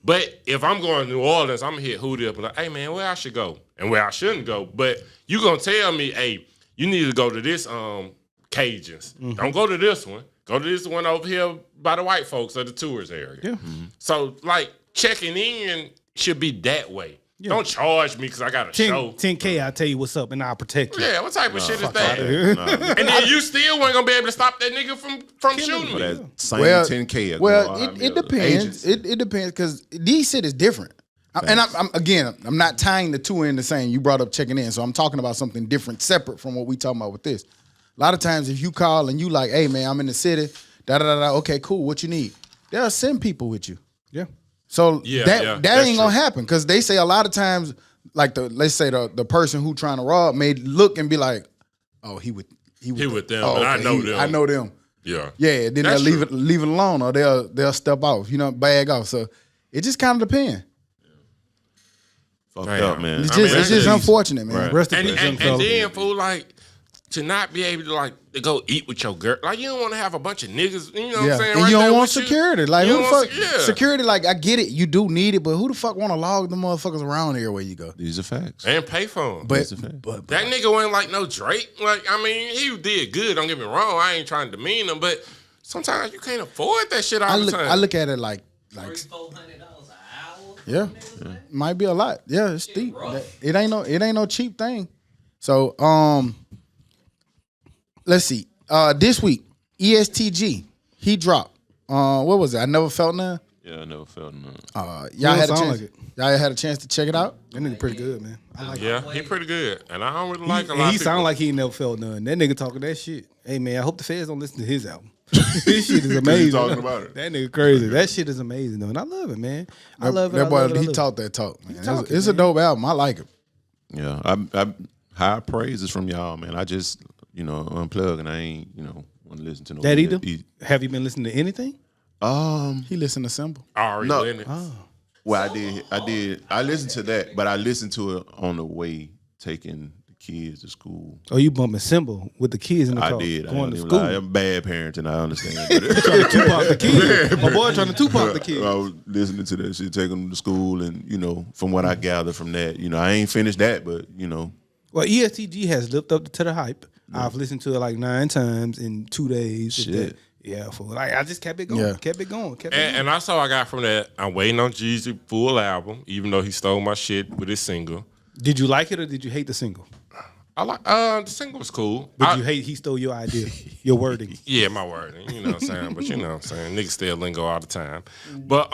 but if I'm going to New Orleans, I'm going to hit Hootie up and like, hey, man, where I should go and where I shouldn't go. But you going to tell me, hey, you need to go to this Cajuns. Mm-hmm. Don't go to this one. Go to this one over here by the white folks of the tourist area. Yeah. So, like, checking in should be that way. Yeah. Don't charge me because I got a show. 10K, I'll tell you what's up and I'll protect you. Yeah, what type of shit is that? And then you still weren't going to be able to stop that nigga from shooting me. Same 10K. It depends. It depends because these shit is different. And I'm not tying the two in the same. You brought up checking in, so I'm talking about something different, separate from what we talking about with this. A lot of times if you call and you like, hey, man, I'm in the city, okay, cool, what you need? They'll send people with you. Yeah. So that ain't gonna happen because they say a lot of times, like let's say the person who trying to rob may look and be like, oh, he with them, oh, and okay, I know them. Yeah. Yeah. Then they'll leave it alone, or they'll step off, bag off. So it just kind of depends. Fucked up, man. It's just unfortunate, man. Right. And then fool, like, to not be able to to go eat with your girl, like you don't want to have a bunch of niggas, you know what I'm saying? And right you don't there want with security. You. Like You who the don't fuck? want Security, like I get it, you do need it, but who the fuck want to log the motherfuckers around here where you go? These are facts. And pay for them. But that nigga wasn't like no Drake. Like, I mean, he did good. Don't get me wrong. I ain't trying to demean him, but sometimes you can't afford that shit all the time. I look at it like $400 an hour. Yeah, might be a lot. Yeah, it's steep. It ain't no cheap thing. So let's see. This week, ESTG, he dropped. What was it? I Never Felt None. Yeah, I never felt none. Y'all had a chance. Y'all had a chance to check it out. That nigga pretty good, man. I like Yeah, he pretty good, and I don't really like a lot. He sound like he ain't never felt none. That nigga talking that shit. Hey man, I hope the feds don't listen to his album. This shit is amazing. Talking about it. That nigga crazy. That shit is amazing though, and I love it, man. I love it. That boy, he talk. talked that talk, man. It's a dope album. I like it. Yeah, I high praises from y'all, man. I just unplug and I ain't want to listen to no. That either. Have you been listening to anything? He listened to Simple. Ari Lennox. Well, I did. I listened to that, but I listened to it on the way taking the kids to school. Oh, you bumping Symbol with the kids in the car? I did. Going to school. I'm a bad parent, and I understand. Trying to Tupac the kids. My boy trying to Tupac the kids. I was listening to that shit, taking them to school, and from what I gather from that, I ain't finished that, but Well, ESTG has lived up to the hype. I've listened to it like 9 times in 2 days. Shit. Yeah, like I just kept it going. Kept it going. And that's all I got from that. I'm waiting on Jeezy full album, even though he stole my shit with his single. Did you like it or did you hate the single? I like the single was cool. But you hate he stole your idea, your wording. Yeah, my wording. You know what I'm saying? But you know what I'm saying? Niggas still lingo all the time. But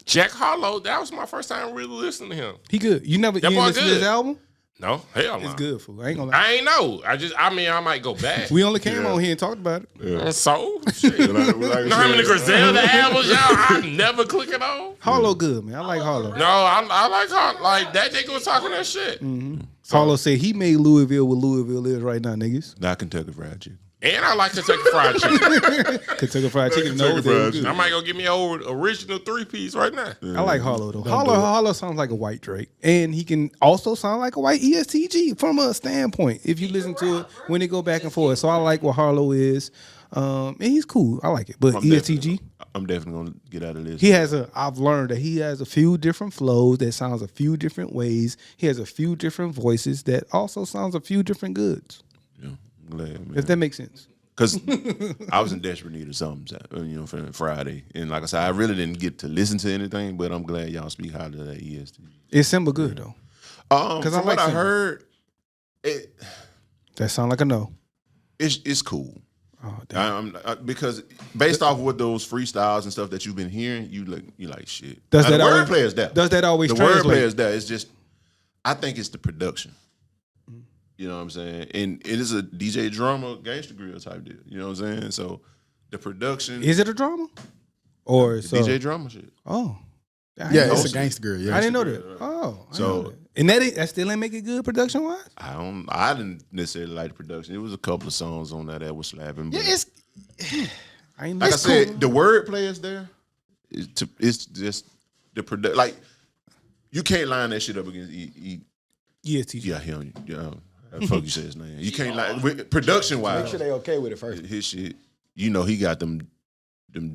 Jack Harlow, that was my first time really listening to him. He good. You didn't listen to his album? No, hell no. It's good, fool. I ain't gonna lie. I ain't know. I might go back. We only came on here and talked about it. Yeah. So, shit. You know how many Griselda albums, y'all? I never click it on. Harlow good, man. I like Harlow. No, I like Harlow. Like, that nigga was talking that shit. Mm-hmm. So, Harlow said he made Louisville what Louisville is right now, niggas. Not Kentucky Fried Chicken. And I like Kentucky Fried Chicken. Kentucky Fried Chicken. No, good. I might go get me an original 3-piece right now. I like Harlow though. Harlow sounds like a white Drake, and he can also sound like a white ESTG from a standpoint. If you listen to it when they go back and forth, so I like what Harlow is, and he's cool. I like it. But ESTG, I'm definitely gonna get out of this. I've learned that he has a few different flows that sounds a few different ways. He has a few different voices that also sounds a few different goods. Yeah. Glad, man. If that makes sense. Because I was in desperate need of something, for Friday. And like I said, I really didn't get to listen to anything, but I'm glad y'all speak highly of that EST. It's Simba good, though. Because from what I heard, that sound like a no. It's cool. Oh, damn. Because based off of what those freestyles and stuff that you've been hearing, you like shit. Does now, that the wordplay is there. Does that always translate? The wordplay is there. It's just, I think it's the production. You know what I'm saying? And it is a DJ drama gangster grill type deal. You know what I'm saying? So the production. Is it a drama? Or DJ drama shit. Oh. Yeah, it's a gangster grill. Yeah. I didn't know that. Oh. So and that still ain't make it good production wise? I didn't necessarily like the production. It was a couple of songs on that was slapping. Yeah, it's like I said, the wordplay is there. It's just the production. Like, you can't line that shit up against ESTG. Yeah, him. Yeah. How the fuck you say his name? You can't production wise. Make sure they okay with it first. His shit, he got them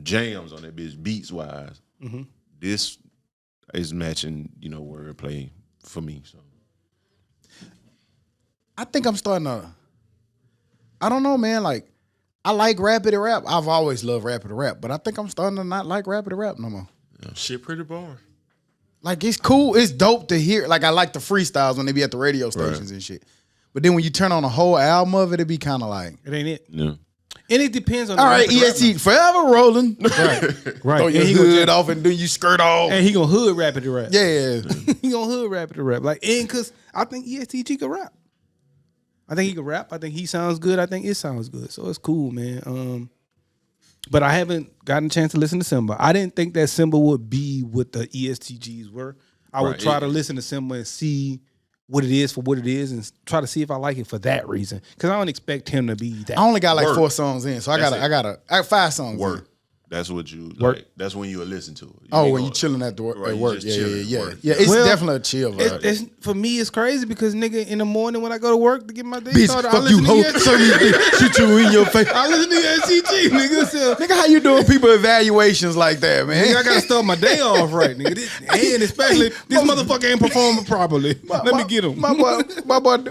jams on that bitch beats wise. Mm-hmm. This is matching, wordplay for me. So I think I'm starting to. I don't know, man. Like, I like Rapid Rap. I've always loved Rapid Rap, but I think I'm starting to not like Rapid Rap no more. Shit pretty boring. Like, it's cool. It's dope to hear. Like, I like the freestyles when they be at the radio stations and shit. But then when you turn on a whole album of it be kind of like... It ain't it. Yeah. And it depends on... All right, EST, forever rolling. Right. Throw your hood off and then you skirt off. And he gonna hood rap it to rap. Yeah. He gonna hood rap it to rap. Like, and because I think ESTG can rap. I think he can rap. I think he sounds good. I think it sounds good. So it's cool, man. But I haven't gotten a chance to listen to Simba. I didn't think that Simba would be what the ESTGs were. I would try to listen to Simba and see what it is for what it is and try to see if I like it for that reason. Because I don't expect him to be that. I only got like 4 songs in, so I got 5 songs Work. in. That's what you Work. like. That's when you would listen to it. When you chilling at work. Right, At you work. just chilling at Yeah. work. Yeah, it's definitely a chill vibe. It's, for me, it's crazy because, nigga, in the morning when I go to work to get my day Bitch, started, I fuck listen you, to hoe. ESTG. So you shoot you in your face. I listen to ESTG, nigga. So, Nigga, how you doing people evaluations like that, man? nigga, I gotta start my day off right, nigga. And especially, this motherfucker ain't performing properly. Let me get him. My boy.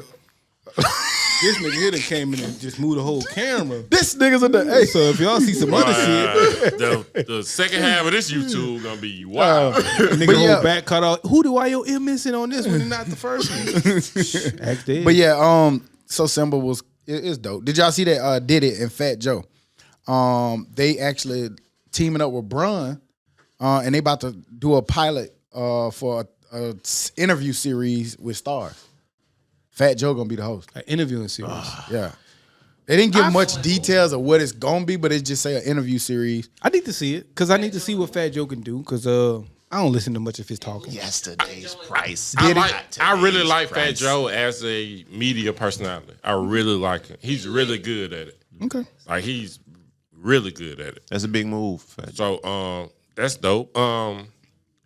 This nigga here done came in and just moved the whole camera. This nigga's in the... Hey, So if y'all see some other shit, The second half of this YouTube gonna be wild. nigga yeah. whole back cut off. Who do IOM missing on this one and not the first one? Act dead. But yeah, so Simba was... It's dope. Did y'all see that Did It and Fat Joe? They actually teaming up with Brun, and they about to do a pilot for a interview series with stars. Fat Joe gonna be the host. An interviewing series. Yeah. They didn't give much details of what it's gonna be, but it just say an interview series. I need to see it because I need to see what Fat Joe can do because I don't listen to much of his talking. Yesterday's price. I really like Fat Joe as a media personality. I really like him. He's really good at it. Okay. Like he's really good at it. That's a big move. Fat Joe. So that's dope.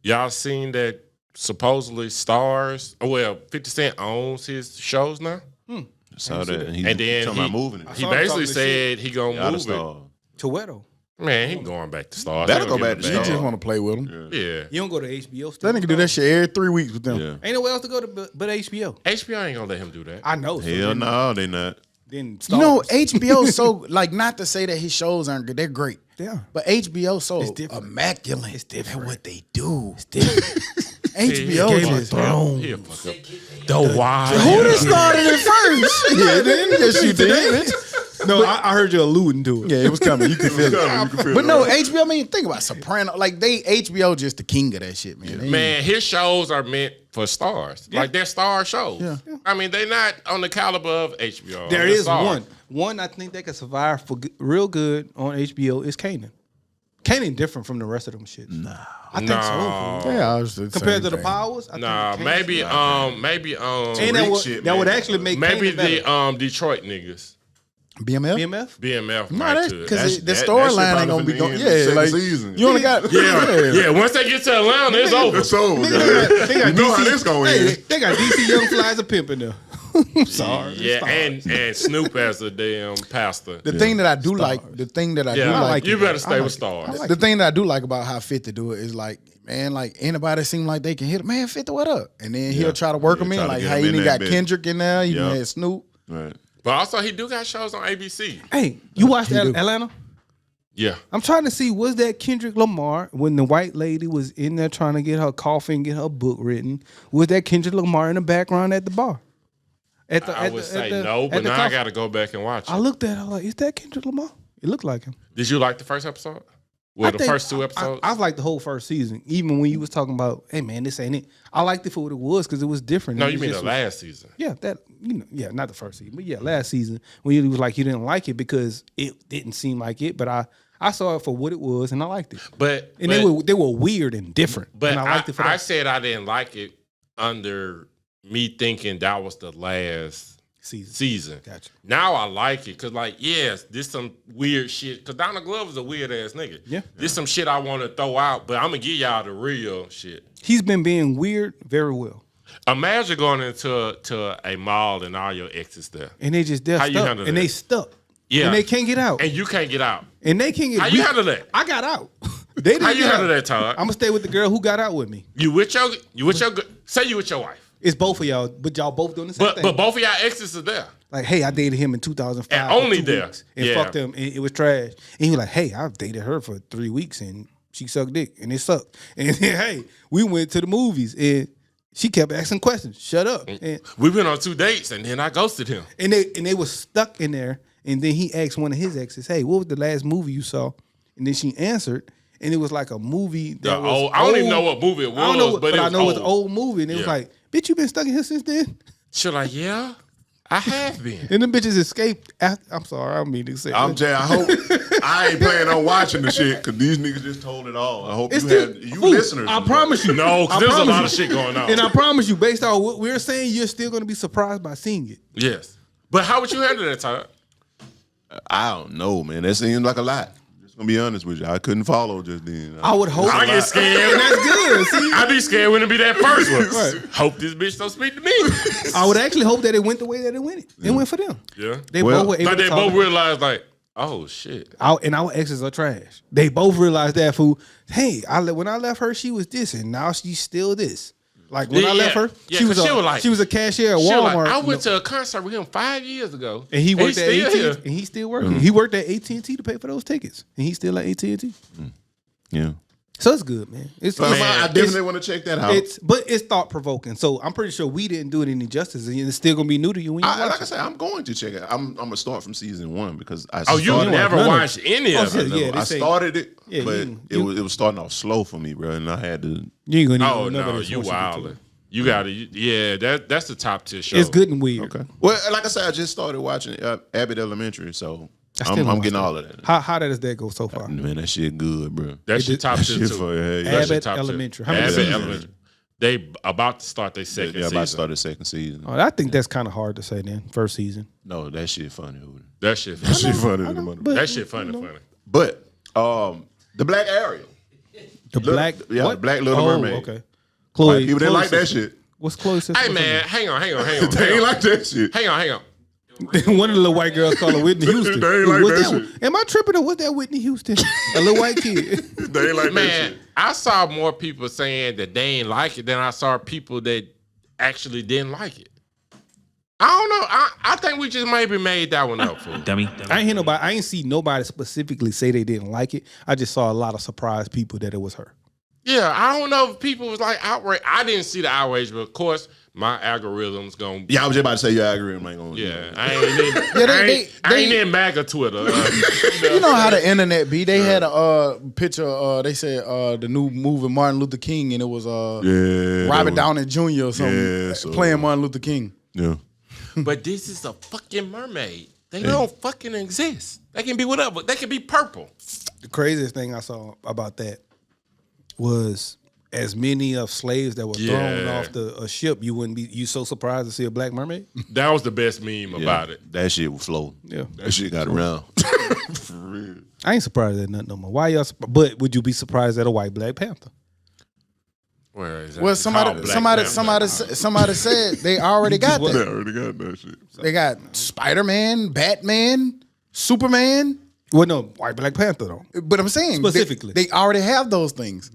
Y'all seen that supposedly Stars, 50 Cent owns his shows now? Saw that. And And then talking about moving it. he saw him basically talking said he gonna Out of move it. Star. To where though? Man, he going back to Stars. That'll He gonna go get back to it You Stars. just want to play with them. Yeah. You don't go to HBO That still. nigga do that shit every 3 weeks with them. Yeah. Ain't nowhere else to go to but HBO. HBO ain't gonna let him do that. I know. so Hell then- no, they not. Then You know, Stars. HBO so like not to say that his shows aren't good. They're great. Yeah. But HBO so It's different. immaculate. It's different. at what they do. It's different. HBO Game is of Thrones. He'll fuck up. The Wire. Who done started it first? Yeah, yes, you did. No, I heard you alluding to it. Yeah, it was coming. You could feel it. You can feel But it, no, right? HBO. I mean, think about Soprano. Like HBO just the king of that shit, man. They- Man, his shows are meant for stars. Like they're star shows. Yeah. I mean, they're not on the caliber of HBO. There They're is stars. one. One I think that can survive for real good on HBO is Kanan. Kanan different from the rest of them shits. Nah. I think so. Yeah, I was the Compared same to the thing. Powers, I Nah, think maybe and Rick shit, that would man. actually make maybe Kanan better. the Detroit niggas. BMF. BMF. BMF No, might that's could. because the that shit storyline ain't probably gonna be finna going. end Yeah, second like season. you only got. Yeah. Once they get to Atlanta, it's over. It's over. They got You know how DC this gonna Hey, end. they got DC Young Fly as a pimp in there. I'm sorry. Yeah, Stars. and Snoop as a damn pastor. The thing that I do like, the thing that I do Yeah, like, you better I stay like with it. stars. the thing that I do like about how 50 do it is like, man, like anybody seem like they can hit him. Man, 50, what up? And then he'll try to work Yeah, him in. try to Like get how him he in even that got bit. Kendrick in there, even Yeah. had Snoop. Right. But also, he do got shows on ABC. Hey, you watched do. Atlanta? Yeah. I'm trying to see, was that Kendrick Lamar when the white lady was in there trying to get her coffee and get her book written? Was that Kendrick Lamar in the background at the bar? I would say no, but now I got to go back and watch it. I looked at her like, is that Kendrick Lamar? It looked like him. Did you like the first episode? Well, the first 2 episodes? I liked the whole first season. Even when you was talking about, hey man, this ain't it. I liked it for what it was because it was different. no, It you was mean the just- last season. Yeah, not the first season, but yeah, last season when you was like you didn't like it because it didn't seem like it, but I saw it for what it was and I liked it. But they were weird and different. But and I liked it for I that said I didn't like it under me thinking that was the last season. Gotcha. Now I like it because, like, yes, this some weird shit. Because Donald Glover's a weird ass nigga. Yeah. This some shit I want to throw out, but I'm gonna give y'all the real shit. He's been being weird very well. Imagine going into a mall and all your exes there, And they just they're How you stuck. handle And that? they stuck. Yeah. And they can't get out. and you can't get out. And they can't get How you handle that? I got out. They didn't How you get handle out. that, Todd? I'm gonna stay with the girl who got out with me. You with your say you with your wife, It's both of y'all, but y'all both doing the same thing. but both of y'all exes are there. Like, hey, I dated him in 2005. And for only 2 there. weeks and Yeah. fucked him. And it was trash. And he was like, hey, I've dated her for 3 weeks and She sucked dick, and it sucked. And then, hey, we went to the movies, and she kept asking questions. Shut up. And We went on 2 dates, and then I ghosted him. And they was stuck in there. And then he asked one of his exes, "Hey, what was the last movie you saw?" And then she answered, and it was like a movie that was old. I don't even know what movie it was, I don't know, but I know it's it's an old movie. And it was like, "Bitch, you been stuck in here since then?" She like, yeah, I have been. And them bitches escaped. I'm sorry, I don't mean to say. I'm that. saying, I hope I ain't planning on watching the shit because these niggas just told it all. I hope It's you still, listeners. I promise you. No, I because there's a promise lot you. of shit going on. And I promise you, based on what we're saying, you're still going to be surprised by seeing it. Yes. But how would you handle that, Todd? I don't know, man. That seems like a lot. Just gonna be honest with you. I couldn't follow just then. I would hope. I get scared. And that's good. See, I be scared when it be that first one. Right. Hope this bitch don't speak to me. I would actually hope that it went the way that it went. It went for them. Yeah. They Well, both were able But to they talk. both realized, like, oh, shit. And our exes are trash. They both realized that, fool. Hey, when I left her, she was this, and now she's still this. Like when I left her, Yeah, she was 'cause she was like- a cashier at She was Walmart. like, I went to a concert with him 5 years ago. and he worked at still AT&T, here. and he's still working. He worked at AT&T to pay for those tickets, and he's still at AT&T. Yeah. So it's good, man. It's But man, I definitely want to check that out. but it's thought provoking. So I'm pretty sure we didn't do it any justice, and it's still gonna be new to you when you watch like I it. said, I'm going to check it. I'm gonna start from season 1 because I Oh, you started never none of watched any of Oh, it. yeah, they I say- started it, Yeah, but you- it was starting off slow for me, bro, and I had to. You ain't gonna Oh, need none of no, this you once get to wildin'. it. You gotta, yeah, that's the top tier show. It's good and weird. Okay. Well, like I said, I just started watching Abbott Elementary, so still I'm don't getting watch all of that. How does that go so far? Man, that shit good, bro. That's your top That tier shit too. for yeah, That's your Abbott top tier. Elementary. How many Abbott seasons? Elementary. They about to start their second Yeah, about season. to start the second season. Oh, I think that's kind of hard to say. Then first season, No, that shit funny. Hootie. That shit That shit funny. funny. to the mother- but That shit funny. But the Black Ariel, the black, yeah, what? the Black Little Mermaid. Okay, Chloe. People didn't like that sister. shit. What's Chloe's sister? Hey man, hang on. They ain't like that shit. Hang on. One of the little white girls called her Whitney Houston. They ain't like Was that shit. Am I tripping or was that Whitney Houston? A little white kid. They ain't like that Man, shit. I saw more people saying that they ain't like it than I saw people that actually didn't like it. I don't know. I think we just maybe made that one up for Dummy. I ain't hear nobody. I ain't see nobody specifically say they didn't like it. I just saw a lot of surprised people that it was her. Yeah, I don't know if people was like outraged. I didn't see the outrage, but of course my algorithm's gonna. Yeah, I was just about to say your algorithm ain't gonna. Yeah, I ain't in. they- I ain't in MAGA Twitter. You know how the internet be. They had a picture. They said the new movie Martin Luther King, and it was Yeah. Robert Downey Jr. or something Yeah, so- playing Martin Luther King. Yeah. But this is a fucking mermaid. They don't fucking exist. They can be whatever. They can be purple. The craziest thing I saw about that was as many of slaves that were thrown Yeah. off a ship. You wouldn't be. You so surprised to see a black mermaid? That was the best meme about it. That shit was floating. Yeah. That shit got around. For real. I ain't surprised at nothing no more. Why y'all? But would you be surprised at a white Black Panther? Where is that? Well, It's called Black Panther. somebody said they already got They that. already got that shit. They got Spider-Man, Batman, Superman. Well, no, white Black Panther though. But I'm saying Specifically. they already have those things.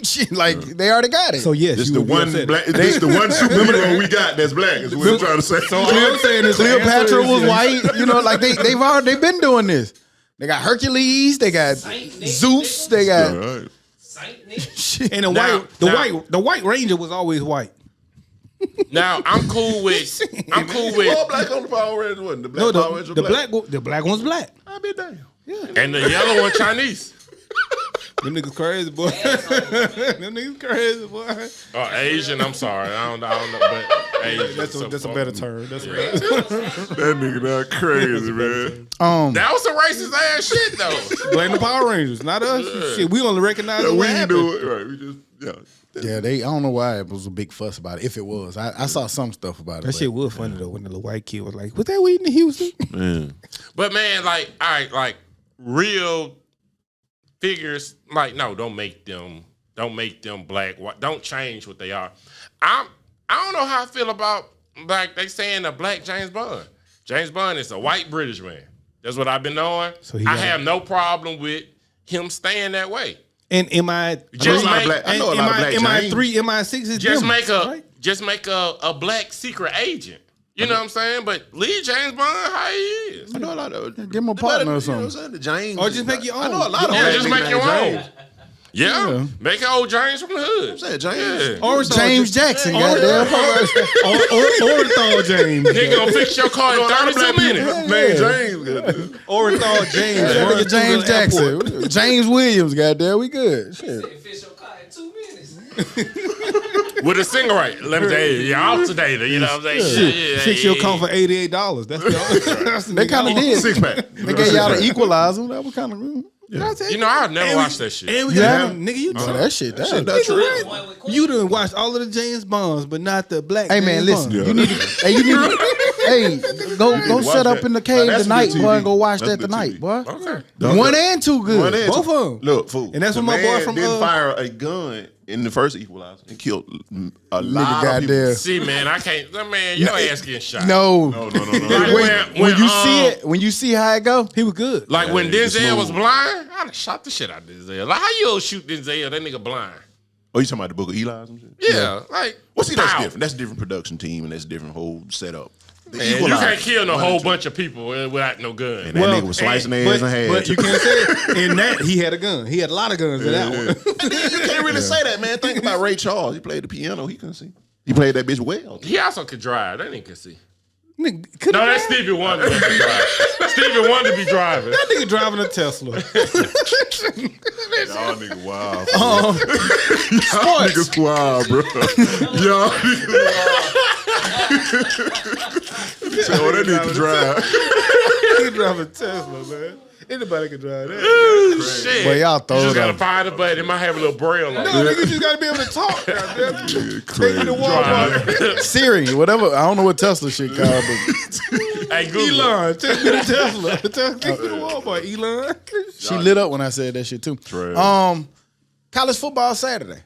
Shit, like they already got it. So yes, This you the would be one upset. black. This the one superhero we got that's black. Is what I'm trying to say. So all I'm saying is the answer Cleopatra is was yes. white. You know, like they've been doing this. They got Hercules. They got Saint Nick, Zeus. nigga. They got All right. Saint Nick. shit. And the white Ranger was always white. Now I'm cool with. I'm cool All with. black on the Power Rangers wasn't the black No, Power Rangers the black. black one's black. I be damn. And the yellow one Chinese. Them niggas crazy, boy. Them niggas crazy, boy. Or Asian. I'm sorry. I don't know. But Asian. That's a better term. That's a better That nigga that crazy, man. That was some racist ass shit though. Blame the Power Rangers, not us. Shit, we only recognize Yeah, what we happened. do it right. We just Yeah, I don't know why it was a big fuss about it. If it was, I saw some stuff about it. That but- shit was funny though when the little white kid was like, "Was that Whitney Houston?" man. But man, like, all right, like real figures, like, no, don't make them black. Don't change what they are. I don't know how I feel about like they saying a black James Bond. James Bond is a white British man. That's what I've been knowing. So he I got have no problem with him staying that way. And am I? Just I know a lot of make- black. I know a lot of black Am I James. 3? Am I 6? Is Just them, make a right? a black secret agent. You know what I'm saying? But leave James Bond how he is. I know a lot of. Give him a partner or something. The James. Or just make your I own. know a lot of. Yeah, black just niggas make your named own. James. Yeah. Make old James from the hood. I'm saying James. Yeah. Or James Jackson, goddamn. Orenthal James. Nigga gonna fix your car in 32 minutes. Man, James. Orenthal James. Nigga James Jackson. James Williams, goddamn. We good. Shit. Fish your car in 2 minutes. With a single right. Let me tell you, you're alternator. You know what I'm saying? Yeah, Fix your car for $88. That's They kind of did. 6-pack. They gave y'all the equalizer. That was kind of. You know, I've never watched that shit. And we Yeah. got nigga, you Oh, that shit. That That's true. you done watched all of the James Bonds, but not the black. Hey man, James listen. Bond. You need to. Hey, you need to. Hey, go watch set up that. in the cave Now, that's tonight, good boy, TV. and go watch That's that good tonight, TV. boy. Okay. One and two good. One and Both two. of 'em. Look, fool. And that's the what my boy man from, didn't fire a gun in the first equalizer and killed a lot of people. goddamn. See, man, I can't. Man, your ass getting shot. No. No. Like When you see it, when you see how it go, He was good. Like when Yeah, it's Denzel was smooth. blind, I'd have shot the shit out of Denzel. Like, how you gonna shoot Denzel? That nigga blind. Oh, you talking about the Book of Eli? Or some shit? Yeah, like. Well, see, that's pow. different. That's a different production team and that's a different whole setup. The Man, you Equalizer, can't kill no one whole and two. bunch of people without no gun. And that nigga was slicing their ass in half. But you can't say it. In that, he had a gun. He had a lot of guns in that one. And then you can't really say that, man. Think about Ray Charles. He played the piano. He couldn't see. He played that bitch well. He also could drive. That nigga can see. Nigga, could No, that's Stevie Wonder that can drive. Stevie Wonder be driving. That nigga driving a Tesla. Y'all nigga wild. sports. Niggas wild, bro. Y'all niggas wild. So that nigga can drive. He driving a Tesla, man. Anybody can drive that. Shit. Boy, y'all throw You just it gotta up. find a button. It might have a little braille on No, it. nigga, you just gotta be able to talk. Goddamn. Take me to Crazy. Walmart. Siri, whatever. I don't know what Tesla shit called, but Hey, Google. Elon, take me to Tesla. Take me to Walmart, Elon. she lit up when I said that shit too. Trash. College football Saturday.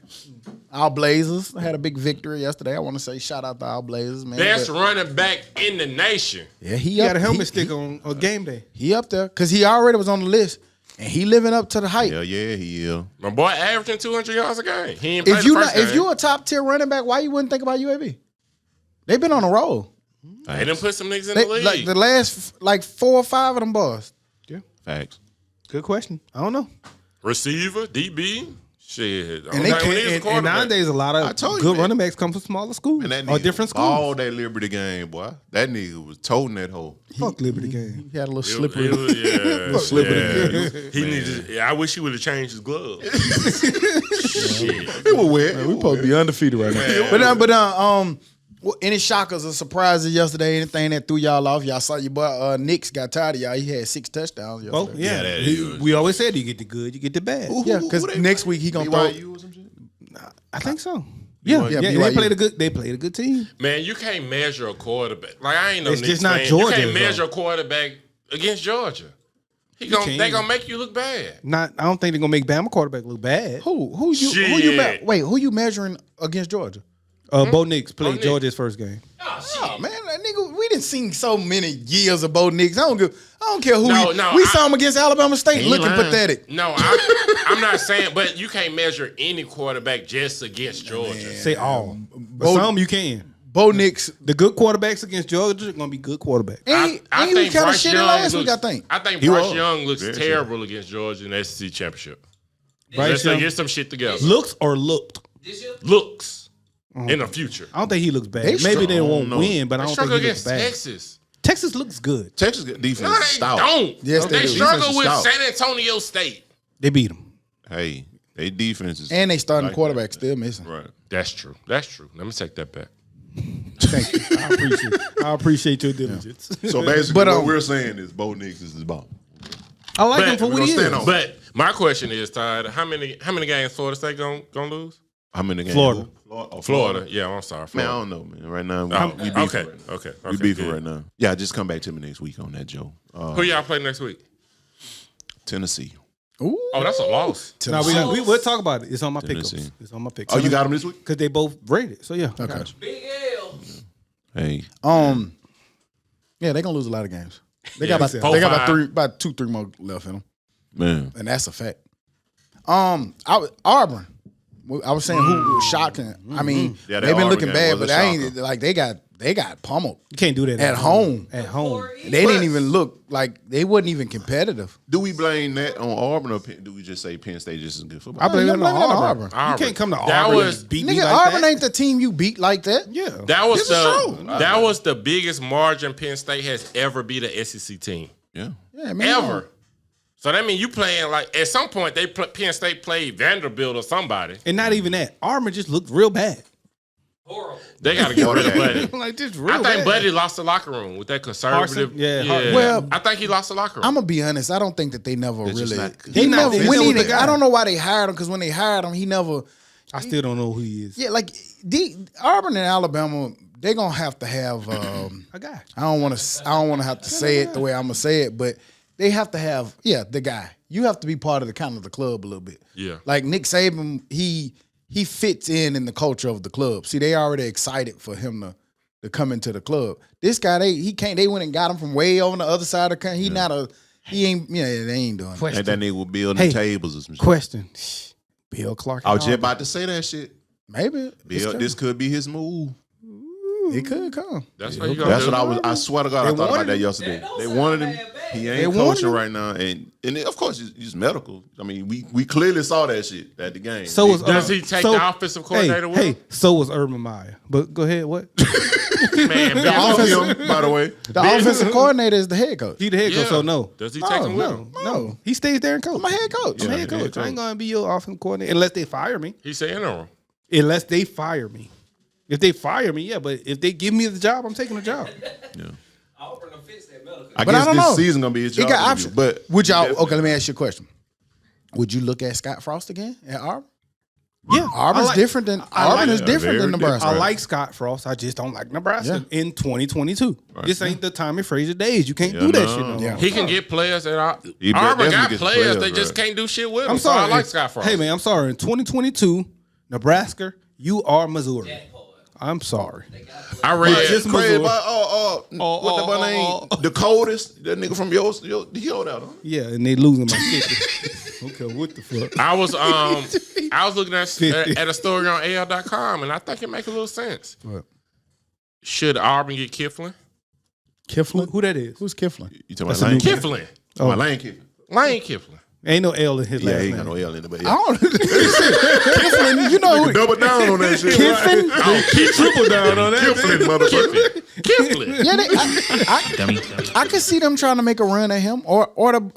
Our Blazers had a big victory yesterday. I want to say shout out to our Blazers, man. Best But- running back in the nation. yeah, He got a helmet stick on game day. He up there because he already was on the list, and he living up to the hype. Hell yeah, he is. My boy averaging 200 yards a game. He ain't played If the you first not, game. if you a top tier running back, why you wouldn't think about UAB? They've been on a roll. They done put some niggas in They, the league. like the last 4 or 5 of them boys. Facts. Good question. I don't know. Receiver, DB, shit. And they And nowadays, a lot I of told you, good man. running backs come from smaller schools And that or nigga different schools. all that Liberty game, boy. That nigga was toting that hole. Fuck Liberty game. He had a little slippery. Yeah, Slippery. He needed. Yeah, I wish he would have changed his gloves. Shit. It was wet. We supposed to be undefeated right now. Well, any shockers or surprises yesterday? Anything that threw y'all off? Y'all saw your boy Knicks got tired of y'all. He had 6 touchdowns yesterday. Oh, yeah. that He- is. we always said you get the good, you get the bad. Yeah, because Who they next play? week he gonna throw. BYU or some shit? I think so. Yeah, Yeah, they BYU. played a good. They played a good team. Man, you can't measure a quarterback. Like I ain't no It's Knicks just not fan. Georgia, You can't though. measure a quarterback against Georgia. They can't. gonna make you look bad. Not. I don't think they're gonna make Bama quarterback look bad. Who you Shit. who you measuring against Georgia? Bo Nix played Nix. Georgia's first game. Oh man, that nigga, we didn't seen so many years of Bo Nix. I don't care who. No, we saw him against Alabama State, He looking lying. pathetic. No, I'm not saying, but you can't measure any quarterback just against Georgia. Say all, but Bo- some you can. Bo Nix, The good quarterbacks against Georgia are gonna be good quarterbacks. and he was kind of Bryce shitty Young last week. looks- I think. I think He Bryce was. Young looks Very terrible against Georgia in the SEC championship. Bryce Let's Young get some shit together. looks or looked. This year? Looks in the future. I don't think he looks bad. They Maybe struggle. they won't No. win, but I They don't struggle think he looks against bad. Texas. Texas looks good. Texas defense No, is they stout. don't. Yes, they They do. struggle Defense is with stout. San Antonio State. They beat them. Hey, they defense is And they starting like quarterback that. still missing. Right. That's true. That's true. Let me take that back. Thank you. I appreciate your diligence. So basically, But, what we're saying is Bo Nix is his ball. I like But him for we what he gonna is. stand on- But my question is, Todd, how many games Florida State gonna lose? How many games? Florida. Florida. Yeah, I'm sorry. Man, I Florida. don't know, man. Right now, Oh, we beefing. okay. Right now. Okay. We beefing good. right now. Yeah, just come back to me next week on that, Joe. Who y'all play next week? Tennessee. Ooh, Oh, that's a loss. No, we'll talk about it. It's on my pickups. Tennessee. It's on my picks. Oh, you got them this week? because they both rated. So yeah. Okay. Big L. Hey, Yeah, they gonna lose a lot of games. They Yeah, got he about said about 4-5. 2-3 more left in them, man. and that's a fact. Auburn. I was saying who was shocking. I mean, Yeah, that they've been Auburn looking game bad, was but a I ain't shocker. like they got they got pummeled You can't do that at home. At home. They didn't even look like they wasn't even competitive. Do we blame that on Auburn or do we just say Penn State just as good football? I blame it on blame it on Auburn. Auburn. You can't come to That Auburn was- and beat me Nigga, like Auburn that. ain't the team you beat like that. Yeah. That was This that was the biggest margin Penn State has ever beat an SEC team. Yeah. Yeah, man. Ever. So that means you playing like at some point Penn State played Vanderbilt or somebody. And not even that. Auburn just looked real bad. Horrible. They got to get rid of Buddy. Like just real I think bad. Buddy lost the locker room with that conservative. Carson? Yeah. Well, I think he lost the locker room. I'm gonna be honest. I don't think that they never It's just really. not good. They He not- never. he When never he, the guy. I don't know why they hired him because when they hired him, he never. I still don't know who he is. Yeah, like Auburn and Alabama, they're gonna have to have. A guy. I don't want to have to say it the way I'm gonna say it, but they have to have. Yeah, the guy. You have to be part of the kind of the club a little bit. Yeah. Like Nick Saban, he fits in the culture of the club. See, they already excited for him to come into the club. This guy, they went and got him from way over on the other side of the country. They ain't doing it. Like that nigga was building Hey, tables or some shit. Question. Bill Clark. I was just about to say that shit. Maybe This could be his move. it could come. That's what you gonna That's do. what I swear to God, I thought about wanted that him. yesterday. That don't They sound wanted him. bad. He They ain't wanted coaching him. right now, and of course he's medical. I mean, we clearly saw that shit at the game. So was Does he take the offensive coordinator with him? Hey, so was Urban Meyer. But go ahead, what? Man, Bill- him, by the way. The offensive coordinator is the head coach. He the head coach, Yeah. so no. Does he take him with him? No. He stays there and coach. I'm a head coach. I'm a Yeah, head head coach. I ain't coach. gonna be your offensive coordinator unless they fire me. He said interim. Unless they fire me. If they fire me, yeah, but if they give me the job, I'm taking the job. Auburn will fix that medical. I But guess I don't this know. season gonna be his He job. got interview, options. But Would y'all? definitely- Okay, let me ask you a question. Would you look at Scott Frost again at Auburn? Yeah, Auburn's different than Auburn is different very than Nebraska. I like Scott Frost. I just don't like Nebraska in 2022. This ain't the Tommy Frazier days. You can't do that shit no more. Yeah. He can get players at Auburn. He Auburn definitely got gets players. players, They just right. can't do shit with them. I'm So sorry. I like Scott Frost. Hey man, I'm sorry. In 2022, Nebraska, you are Missouri. Jack Boy. I'm sorry. I read. Just Crazy, Missouri. but what the name? The coldest. That nigga from yours. He hold out. Huh? Yeah, and they losing my shit. Okay, what the fuck? I was looking at a story on AL.com, and I think it makes a little sense. What? Should Auburn get Kifflin? Kifflin? Who that is? Who's Kifflin? You talking That's about a Lane new Kiffin? Kifflin. Oh, my Lane Kiffin. Lane Kifflin. Ain't no L in his Yeah, last he ain't name. got no L in it, but I yeah. don't. Kifflin, you know who? Double down on that shit. Kiffin? He triple down on that. Kiffin, motherfucker. Kifflin. Yeah, I could see them trying to make a run at him, or the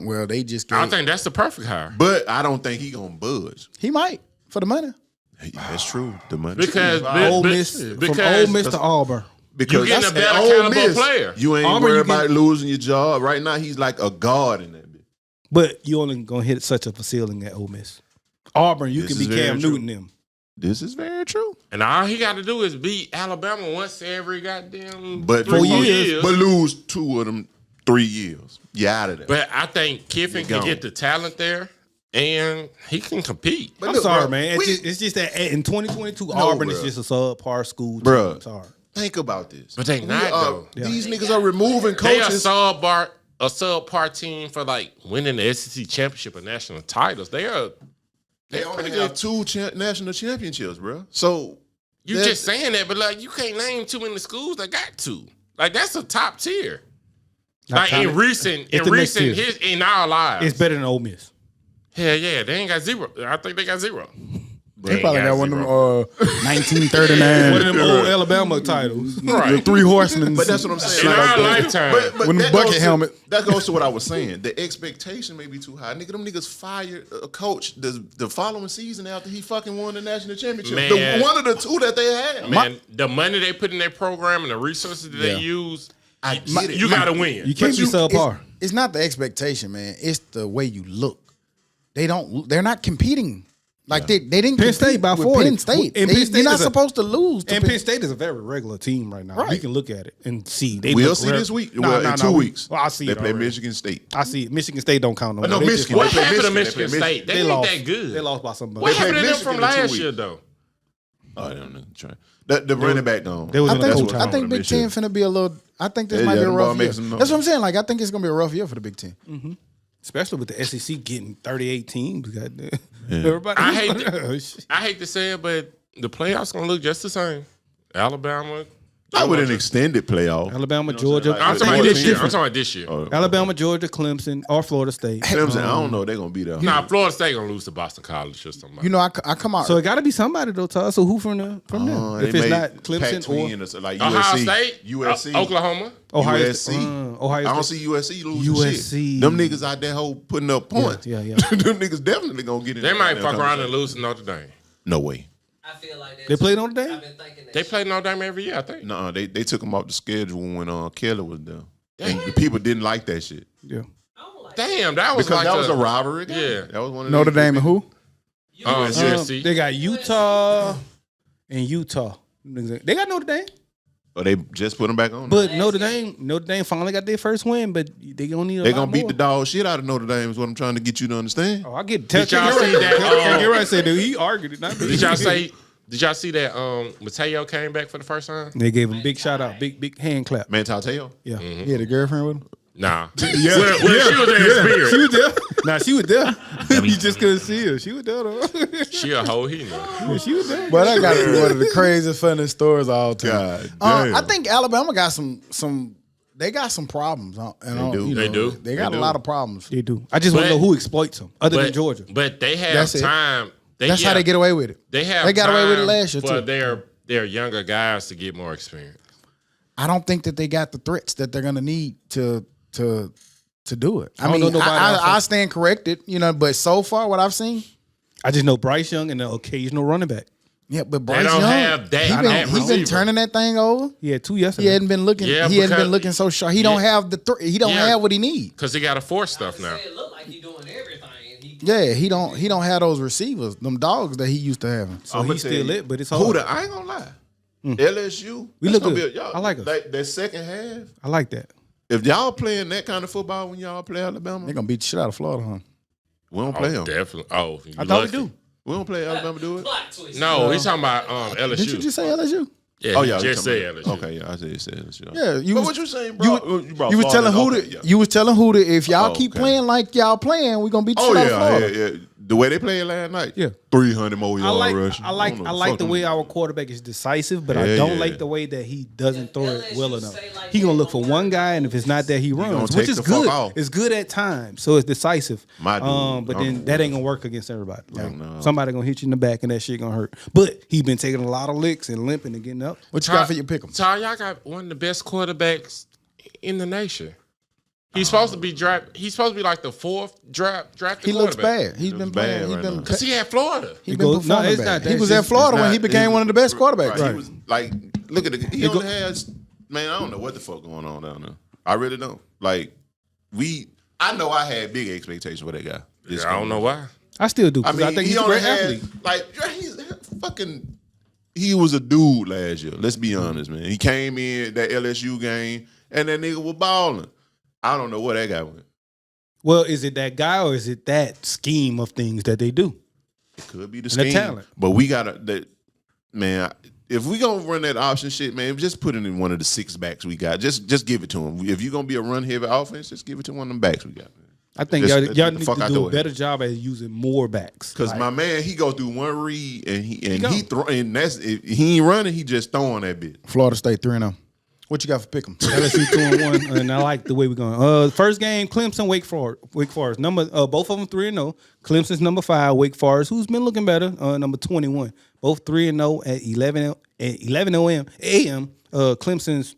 well, they just I gave, think that's the perfect hire. But I don't think he gonna budge. he might for the money. Hey, that's true. The money. Because Ole Miss, from Ole Miss to Auburn. Because You getting a that's better at Ole caliber Miss, player. You ain't Auburn, worried you about losing your job. Right now, he's like a guard in that bitch. But you only gonna hit such a ceiling at Ole Miss. Auburn, you This can is be very Cam true. Newton them. This is very true. And all he got to do is beat Alabama once every goddamn But 3 4 years. years. But lose 2 of them 3 years. You out of there. But I think Kiffin You're can gone. get the talent there, and he can compete. But I'm look, sorry, bro, man. we- It's just that in 2022, Auburn is bro. just a subpar school. Team. Bruh. I'm sorry. Think about this. But they We not, are- though. These niggas are removing They coaches. a subpar team for like winning the SEC championship or national titles. They They're only pretty have good. 2 national championships, bro. So You that's- just saying that, but like you can't name too many schools that got 2. Like that's a top tier. Not Like counting- in recent It's the next tier. in our lives. It's better than Ole Miss. Hell yeah, they ain't got 0. I think they got 0. They probably got one of them 1939 One of them old Alabama titles. Right. the Three Horsemen. But that's what I'm saying. In Like, our lifetime. But When the that bucket goes to- helmet- That goes to what I was saying. The expectation may be too high. Nigga, them niggas fired a coach the following season after he fucking won the national championship. Man. One of the 2 that they had. Man, the money they put in their program and the resources that they use, I get it. you got to win. You can't be subpar. It's not the expectation, man. It's the way you look. They're not competing. Like they didn't Penn compete State by with 40. Penn State. And Penn State They're not is a- supposed to lose. To And Penn State is a very regular team right now. Right. You can look at it and see. They We'll look see this week. No, Well, no, in no. 2 weeks. Well, I see They it play already. Michigan State. I see it. Michigan State don't count no more. No, They Michigan. just- What They play happened to Michigan. Michigan They play State? They They ain't lost. that good. They lost by somebody. What They play happened to them Michigan from in 2 last weeks. year, though? Oh, I don't know. Try. The running back gone. They was in a That's coach what- I house. think Big Ten finna be a little. I think this Yeah, might be yeah, a them rough ball year. makes them know. That's what I'm saying. Like I think it's gonna be a rough year for the Big Ten. Especially with the SEC getting 38 teams. Goddamn. Everybody. I hate I hate to say it, but the playoffs gonna look just the same. Alabama, I would an extended playoff. Alabama, You know what Georgia. I'm saying? I'm talking about this year. I'm talking about this year. Oh, Alabama, Georgia, Clemson, or Florida State. Clemson, I don't know. They're gonna be there. Nah, Florida State gonna lose to Boston College or something. You know, I come out. So it got to be somebody though, Todd. So who from them? If it's not Clemson or like Ohio USC, State, USC, Oklahoma. Ohio USC. State. Ohio State. I don't see USC losing USC. shit. Them niggas out there putting up points. Yeah. Them niggas definitely gonna get in. They there might goddamn fuck around and conversation. lose to Notre Dame. No way. I feel like that's, They played on the day? I've been thinking that They shit. play Notre Dame every year, I think. No, they took them off the schedule when Kelly was there. And the people didn't like that shit. Yeah. I don't like Damn, that was Because like that was a rivalry game. Yeah. That was one of Notre them- Dame and who? USC. They got Utah and Utah. They got Notre Dame, Oh, they just put them back on. but Notre Dame finally got their first win, but they gonna need a They lot gonna beat more. the dog shit out of Notre Dame is what I'm trying to get you to understand. Oh, I get Did y'all see that? Get right. Say that he argued it. Not me. Did y'all say? Did y'all see that? Mateo came back for the first time. They gave him big shout out, big hand clap. Man, Tateo. Yeah, Yeah, the girlfriend with him. Nah. Well, she was there in spirit. she was there. Nah, she was there. You just couldn't see her. She was there though. She a hoe. He know. Yeah, she was there. But that got to be one of the craziest, funniest stories of all time. God damn. I think Alabama got some. They got some problems. And do. They do. They got They a do. lot of problems. They do. I just want to But- know who exploits them, other than Georgia. But they have That's it. time. That's how they get away with it. They have. They got away with it time last year, for too. their younger guys to get more experience. I don't think that they got the threats that they're gonna need to do it. I don't mean, know nobody else. I stand corrected, but so far what I've seen, I just know Bryce Young and the occasional running back. yeah. But Bryce don't Young, have that- he that been receiver. turning that thing over. He had 2 yesterday. He hadn't been looking. Yeah, he hadn't been because- looking so sharp. He don't have the. He don't Yeah. have what he needs. Because he got to force stuff now. It look like he doing everything. And he, Yeah, he don't have those receivers, them dogs that he used to have. So I'ma he's tell still you, lit, but it's hard. Who the? I ain't gonna lie. LSU. We that's look gonna good. be I like us. That second half. I like that. If y'all playing that kind of football when y'all play Alabama, They're gonna beat the shit out of Florida, huh? we don't play them. Definitely. Oh, you I thought lucky. we do. We don't play Alabama. Do it. plot twist. No, he's talking about LSU. Did you just say LSU? Yeah, Oh he yeah, just you said talking LSU. about- Okay, yeah, I said LSU. Yeah, you But was, what you saying, bro? brought you was telling Florida- Huda. okay, yeah. You was telling Huda if y'all Oh, keep okay. playing like y'all playing, we gonna beat the Oh shit out of yeah, Florida. yeah. The way they played last night. Yeah. 300 more I yard like rush. I like the way our quarterback is decisive, but I Yeah, don't yeah. like the way that he doesn't throw it LSU well enough. say like He gonna that look for on one their guy, and if it's not that, he gonna runs, take which is the fuck good. off. It's good at times, so it's decisive. My dude, But I then don't that know. ain't gonna work against everybody. Like, no. somebody gonna hit you in the back, and that shit gonna hurt. But he been taking a lot of licks and limping and getting up. What you got for your pick 'em? Ty, y'all got one of the best quarterbacks in the nation. He's supposed to be He's supposed to be like the fourth drafted He looks quarterback. bad. He's looks been playing. bad He's right been now. Because he had Florida. he It been goes- no, performing it's bad. not that. He was It's at just- Florida It's when he not- became one of the best quarterbacks. Right. He was like, look at it. He only has, man, I don't know what the fuck going on down there. I really don't. Like, I know I had big expectations for that guy. Yeah, I don't know why. I still do. I 'Cause mean, I think he he's a only great had, athlete. like, he's fucking, he was a dude last year. Let's be honest, man. He came in that LSU game, and that nigga was balling. I don't know what that guy went. Well, is it that guy or is it that scheme of things that they do? It could be the the scheme, talent. but we gotta man. If we gonna run that option shit, man, just put it in one of the 6 backs we got. Just give it to him. If you're gonna be a run heavy offense, just give it to one of them backs we got. Man. I think Just y'all get the need fuck to out do the a way. better job at using more backs. Cause Like, my man, he go through one read and he go. throw, and that's if he ain't running, he just throwing that bit. Florida State 3-0. What you got for pick 'em? LSU 2-1, and I like the way we're going. First game, Clemson, Wake Forest. Both of them 3-0. Clemson's number 5. Wake Forest, who's been looking better, number 21. Both 3-0 at 11 a.m. Clemson's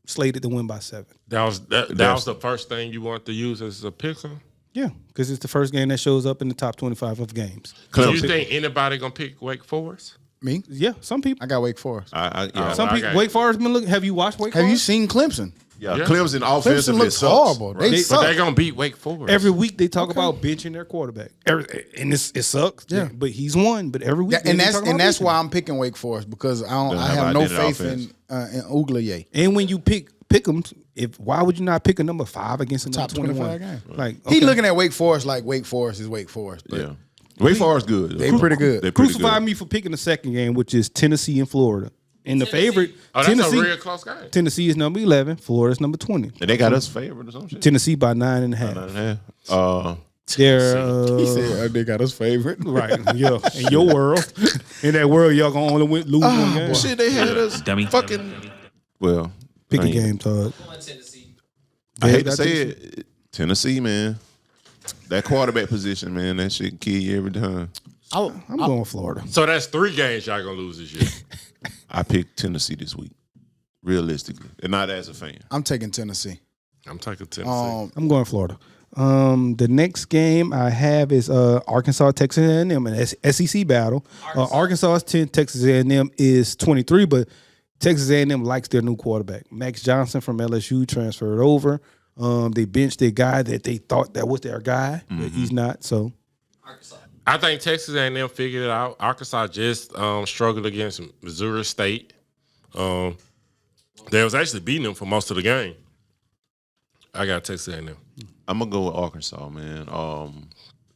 slated to win by 7. That was the first thing you want to use as a picker. Yeah, because it's the first game that shows up in the top 25 of games. Do you think anybody gonna pick Wake Forest? Me? Yeah, some people. I got Wake Forest. Some people. got Wake you. Forest been looking. Have you watched Wake Have you Forest? seen Clemson? Yeah, Yeah. Clemson Clemson offensively looks sucks, horrible. right? They But suck. they're gonna beat Wake Forest. Every week they talk about benching their quarterback, and it sucks. Yeah. But he's won. But every week, Yeah, and they that's talk about that's benching. why I'm picking Wake Forest because I Doesn't have have no identity faith in offense. Uglier. And when you pick them, why would you not pick a number 5 against a Top number 21? 25 game. Like He okay. looking at Wake Forest like Wake Forest is Wake Forest. But Yeah, Wake Forest good. They pretty good. They pretty Crucify good. me for picking the second game, which is Tennessee and Florida. And the favorite, Oh, that's Tennessee. a real close game. Tennessee is number 11. Florida's number 20. And they got us favored or some shit. Tennessee by 9.5. They're He said they got us favorite. right, yeah. In your world, in that world, y'all gonna only lose one game. Shit, they had us Dummy. fucking Well, Pick I a ain't- game, Todd. Going Tennessee. I hate to got say it, Tennessee, man. That quarterback position, man, that shit kill you every time. I'm going Florida. So that's 3 games y'all gonna lose this year. I picked Tennessee this week, realistically, and not as a fan. I'm taking Tennessee. I'm taking Tennessee. I'm going Florida. The next game I have is Arkansas, Texas A&M, an SEC battle. Arkansas is 10, Texas A&M is 23, but Texas A&M likes their new quarterback. Max Johnson from LSU transferred over. They benched their guy that they thought that was their guy, but he's not. So Arkansas. I think Texas A&M figured it out. Arkansas just struggled against Missouri State. They was actually beating them for most of the game. I got Texas A&M. I'm gonna go with Arkansas, man.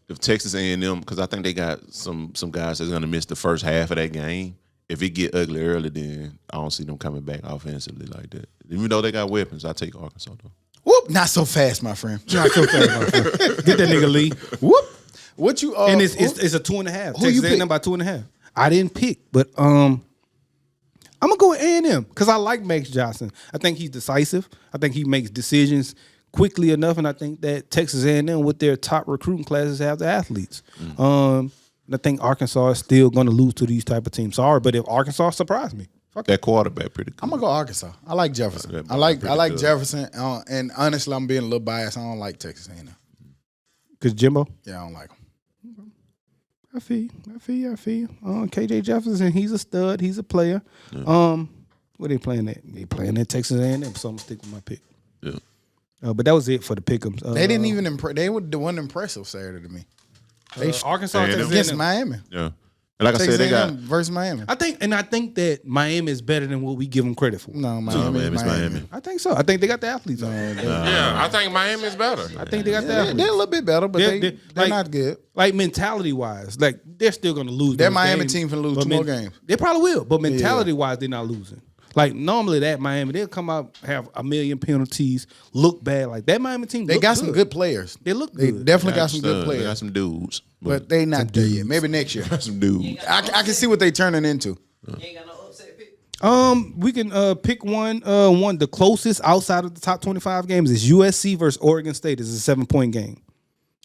If Texas A&M, because I think they got some guys that's gonna miss the first half of that game. If it get ugly early, then I don't see them coming back offensively like that. Even though they got weapons, I take Arkansas though. Whoop! Not so fast, my friend. not so fast, my friend. Get that nigga Lee. Whoop! What you? And it's a 2.5. Who you Texas A&M pick? by 2.5. I didn't pick, but I'm gonna go with A&M because I like Max Johnson. I think he's decisive. I think he makes decisions quickly enough, and I think that Texas A&M with their top recruiting classes have the athletes. And I think Arkansas is still going to lose to these type of teams. Sorry, but if Arkansas surprised me, That quarterback pretty good. I'm gonna go Arkansas. I like Jefferson. That I like pretty good. Jefferson. And honestly, I'm being a little biased. I don't like Texas A&M. because Jimbo. Yeah, I don't like them. I feel you. KJ Jefferson, he's a stud. He's a player. Where they playing at? They playing at Texas A&M, so I'm gonna stick with my pick. Yeah. But that was it for the pick'ems. They didn't even impress. They were the one impressive Saturday to me. Arkansas, A&M. Texas Against A&M. Miami. Yeah. And like I Texas said, they got A&M versus Miami. I think that Miami is better than what we give them credit for. No, Miami. Miami's Miami. I think so. I think they got the athletes on. Yeah, I think Miami's better. I think they got the They're athletes. a little bit better, but they're like- not good. Like mentality wise, like they're still gonna lose. That those Miami games, team finna lose but 2 more games. They probably will, but mentality wise, they're not losing. Like normally, that Miami they'll come out have a million penalties, look bad. Like that Miami team, They look got some good players. They look They good. definitely got some good They got players, some dudes, but they not there yet. Maybe next year. some dudes. I can see what they turning into. You ain't got no upset pick. We can pick one. The closest outside of the top 25 games is USC versus Oregon State. It's a 7-point game.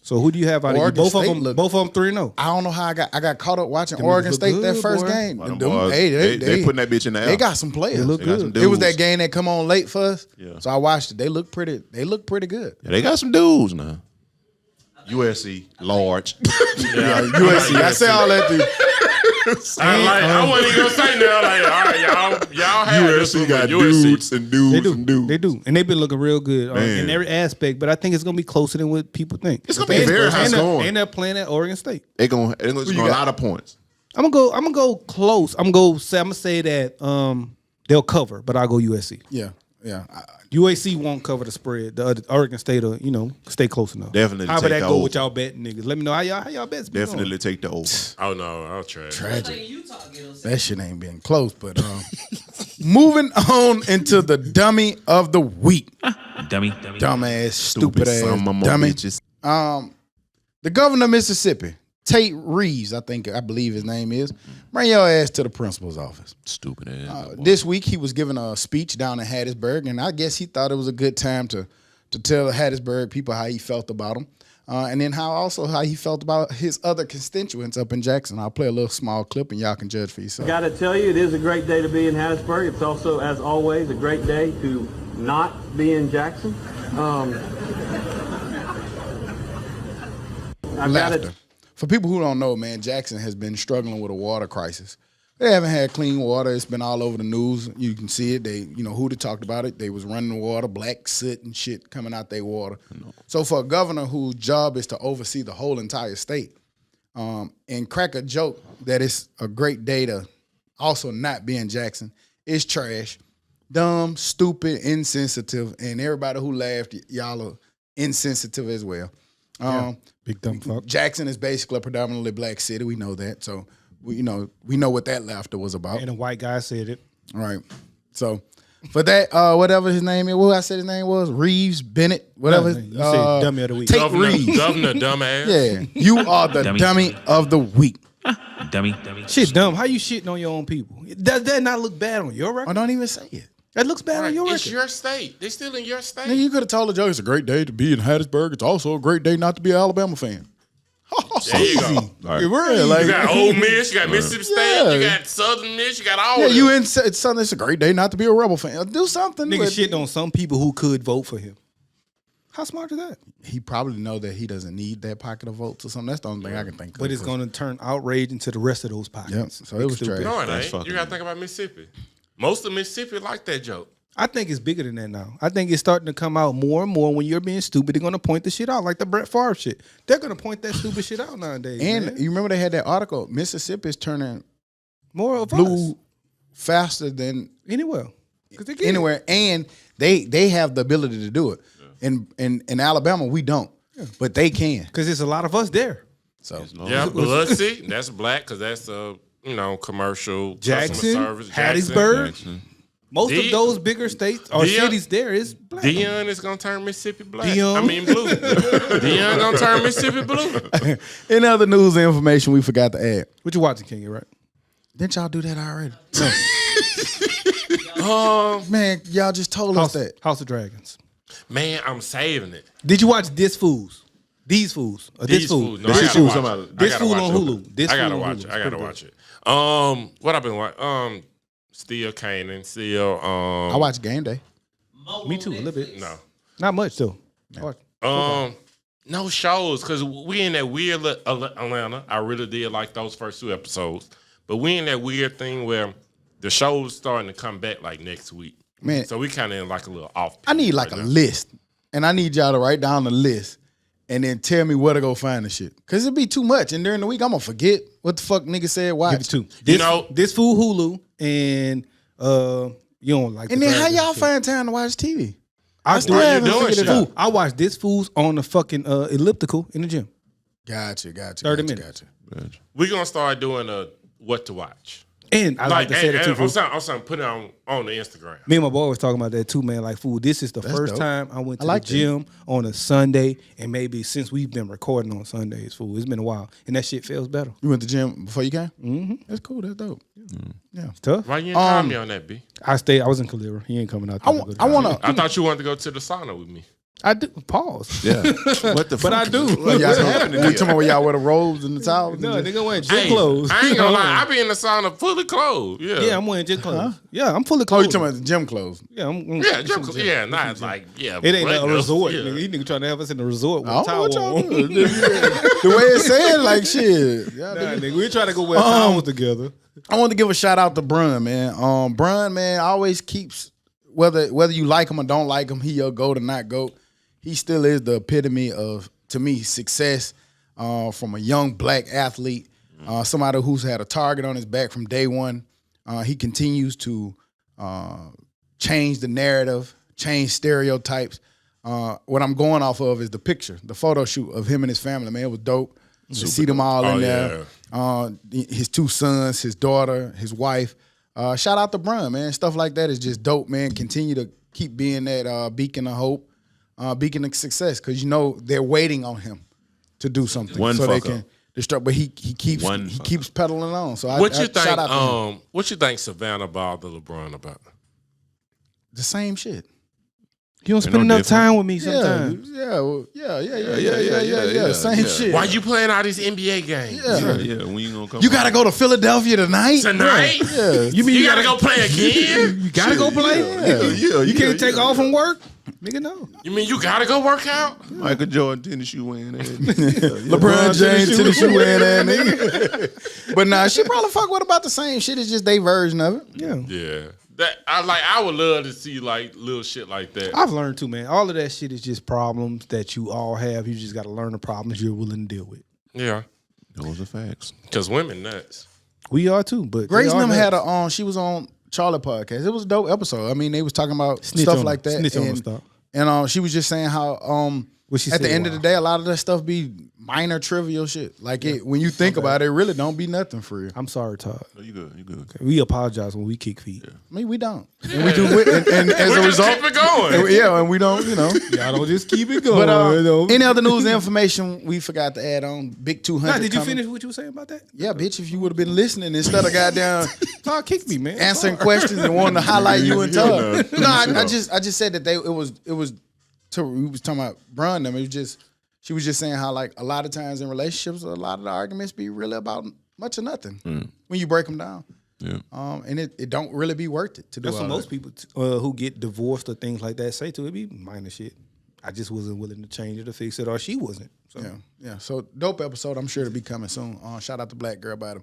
So who do you have out of you? Oregon Both State of them. look- Both of them 3-0. I don't know how I got caught up watching Them Oregon niggas State look that good, first boy. game. Them Them- boys, hey, they putting that bitch in the air. They got some players. They look They got some good. It was that dudes. game that come on late for us. Yeah. So I watched it. They look pretty good. Yeah, they got some dudes now. USC, large. USC. I say all that through. I wasn't even gonna say that. Like, all right, y'all have this USC one, got but USC. dudes and dudes They do. and dudes. They do. And they've been looking real good Man. in every aspect, but I think it's going to be closer than what people think. It's gonna be very high scoring. And they're playing at Oregon State. They're gonna score a lot of points. I'm gonna go close. I'm gonna say that they'll cover, but I'll go USC. Yeah. USC won't cover the spread. The other, Oregon State will, stay close enough. Definitely How take about that the go over. with y'all betting niggas? Let me know how y'all bets be Definitely going. take the over. Oh no, I'll try. I Tragic. think Utah get upset. That shit ain't been close, but moving on into the dummy of the week. Dumbass, stupid ass Some of my dummy. bitches. The governor of Mississippi, Tate Reeves, I believe his name is. Bring your ass to the principal's office. Stupid ass. This week he was giving a speech down in Hattiesburg, and I guess he thought it was a good time to tell the Hattiesburg people how he felt about them, and then how he felt about his other constituents up in Jackson. I'll play a little small clip, and y'all can judge for yourself. Got to tell you, it is a great day to be in Hattiesburg. It's also, as always, a great day to not be in Jackson. I've got Laughter. to. For people who don't know, man, Jackson has been struggling with a water crisis. They haven't had clean water. It's been all over the news. You can see it. Hootie talked about it. They was running water, black soot and shit coming out their water. So for a governor whose job is to oversee the whole entire state, and crack a joke that it's a great day to also not be in Jackson, is trash. Dumb, stupid, insensitive, and everybody who laughed, y'all are insensitive as well. Big dumb fuck. Jackson is basically a predominantly black city. We know that. So, we know what that laughter was about. And a white guy said it. All right. So, for that, whatever his name is, what I said his name was, Reeves, Bennett, whatever. You said dummy of the week. Tate Governor, Reeves. Governor, dumbass. Yeah. You are the dummy of the week. Shit dumb. How you shitting on your own people? Does that not look bad on your Oh, record? don't even say it. That looks bad on your It's record. your state. They're still in your state. Nigga, you could have told the joke, it's a great day to be in Hattiesburg. It's also a great day not to be an Alabama fan. There you go. Like, You got Ole Miss, you got Mississippi State, you Yeah. got Southern Miss, you got all Yeah, of you them. it's something. It's a great day not to be a Rebel fan. Do something. Nigga but shit on some people who could vote for him. How smart is that? he probably know that he doesn't need that pocket of votes or something. That's the only thing I can think of. But it's going to turn outrage into the rest of those pockets. Yep. So it was Stupid. trash. No, it That's ain't. fucking You got to think about Mississippi. Most of Mississippi like that joke. I think it's bigger than that now. I think it's starting to come out more and more when you're being stupid. They're going to point the shit out, like the Brett Favre shit. They're going to point that stupid shit out nowadays. And man. you remember they had that article, Mississippi is turning More of us. blue faster than Anywhere. 'Cause they get it. anywhere, and they have the ability to do it. In Alabama, we don't, but they can. Because there's a lot of us there. So Yeah, Biloxi, that's black because that's a commercial Jackson, customer service. Hattiesburg. Jackson. Most of Dion- those bigger states or Dion- cities there is black. Dion is gonna turn Mississippi black. Dion. I mean blue. Dion gonna turn Mississippi blue. in other news and information, we forgot to add. What you watching, King? Right? Didn't y'all do that already? Um, Man, y'all just told us that. House of Dragons. man, I'm saving it. Did you watch This Fools? These Fools. Or This These Fool? fools. No, This I is gotta fool, watch somebody- it. This I gotta Fool watch on it. Hulu. This I gotta Fool on watch Hulu. it. I gotta Pretty watch it. What I've been watching? Still Canaan. Still I watched Game Day. Me too, a little bit. No. Not much though. No shows because we in that weird Atlanta. I really did like those first 2 episodes, but we in that weird thing where the show's starting to come back like next week. Man, So we kind of in like a little off. I need like right a now. list, and I need y'all to write down the list, and then tell me where to go find the shit. Cause it'd be too much, and during the week I'm gonna forget what the fuck nigga said. Watch. Give it two. You know- This Fool Hulu and you don't like. And the then how Dragons y'll shit. find time to watch TV? I still do. haven't doing figured it shit. out. Fool. I watch This Fools on the fucking elliptical in the gym. Gotcha. 30 minutes. Gotcha. We're gonna start doing a what to watch. And I like to say that too. Fool. I'm saying put it on the Instagram. Me and my boy was talking about that too, man. Like, fool, this is the first dope. time I went to like the gym on a Sunday, and maybe since we've been recording on Sundays, fool, it's been a while, and that shit feels better. You went to the gym before you came? Mm-hmm. That's cool. That's dope. Yeah. It's tough. Why you didn't call me on that, B? I was in Calera. He ain't coming out I there. want to. I thought you wanted to go to the sauna with me. I do. Pause. Yeah. What the fuck? But I do. Well, y'all What's we happening talking here? about where y'all wear the robes and the towels? No, and nigga wearing gym Hey, clothes. I ain't gonna lie. I be in the sauna fully clothed. Yeah. Yeah, I'm wearing gym clothes. Yeah, I'm fully Oh, you clothed. talking about the gym clothes? Yeah, I'm Yeah, yeah, not like It ain't a button-up. resort. Yeah. Nigga. These niggas trying to have us in the resort with I a don't know towel what y'all on. do. The way it said, like shit. Nah, nigga, we try to go wear towels together. I want to give a shout out to Brun, man. Brun, man, always keeps whether you like him or don't like him, he your goat or not goat. He still is the epitome of, to me, success from a young black athlete, somebody who's had a target on his back from day one. He continues to change the narrative, change stereotypes. What I'm going off of is the picture, the photo shoot of him and his family. Man, it was dope. To see them all in there. His 2 sons, his daughter, his wife. Shout out to Brun, man. Stuff like that is just dope, man. Continue to keep being that beacon of hope, beacon of success, because you know they're waiting on him to do something One so they fuck can up. destruct. But he keeps pedaling on. So What you shout out to him. think? What you think Savannah bothered LeBron about? The same shit. You don't spend no enough different. time with me Yeah, sometimes. yeah. Same shit. Why you playing all these NBA games Yeah. When you gonna come? You gotta go to Philadelphia tonight. tonight? Yeah. You gotta go play again? You gotta go play. Yeah. You can't take off from work, nigga. No. You mean you gotta go work out? Michael Jordan tennis shoe wearing. LeBron James to the shoe wearing that nigga. But nah, she probably fuck with about the same shit. It's just they version of it. Yeah. Yeah. I would love to see like little shit like that. I've learned too, man. All of that shit is just problems that you all have. You just got to learn the problems you're willing to deal with. Yeah. Those are facts. Because women nuts. We are too, but Grace they are and them nuts. had she was on Charlie podcast. It was a dope episode. I mean, they was talking about Snitch stuff on like them. that. Snitch on them stuff. And she was just saying how What she at the said, end of the day, a lot of that stuff be minor trivial shit. Like it when you think about it, it really don't be nothing for you. I'm sorry, Todd. No, you good. You good. We apologize when we kick feet. I mean, we don't. And we do. And as a result, Keep it going. and we don't. You know. Y'all don't just keep it going. But any other news and information we forgot to add on? Big 200. Nah, did you coming. finish what you were saying about that? Yeah, bitch. If you would have been listening instead of goddamn Todd kicked me, man. answering questions and wanting to highlight you and Todd. Yeah. No, I just said that it was. We was talking about Brun. Them. It was just. She was just saying how like a lot of times in relationships, a lot of the arguments be really about much or nothing when you break them down. Yeah. And it don't really be worth it to do. That's what all most that. people who get divorced or things like that say to it. Be minor shit. I just wasn't willing to change it or fix it, or she wasn't. So. Yeah. So dope episode. I'm sure it'll be coming soon. Shout out to Black Girl Bottom.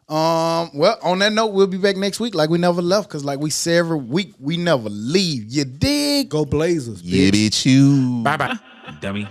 Well, on that note, we'll be back next week like we never left, because like we say every week, we never leave. You dig? Go Blazers, bitch. Yeah, bitch, you. Bye bye. Dummy.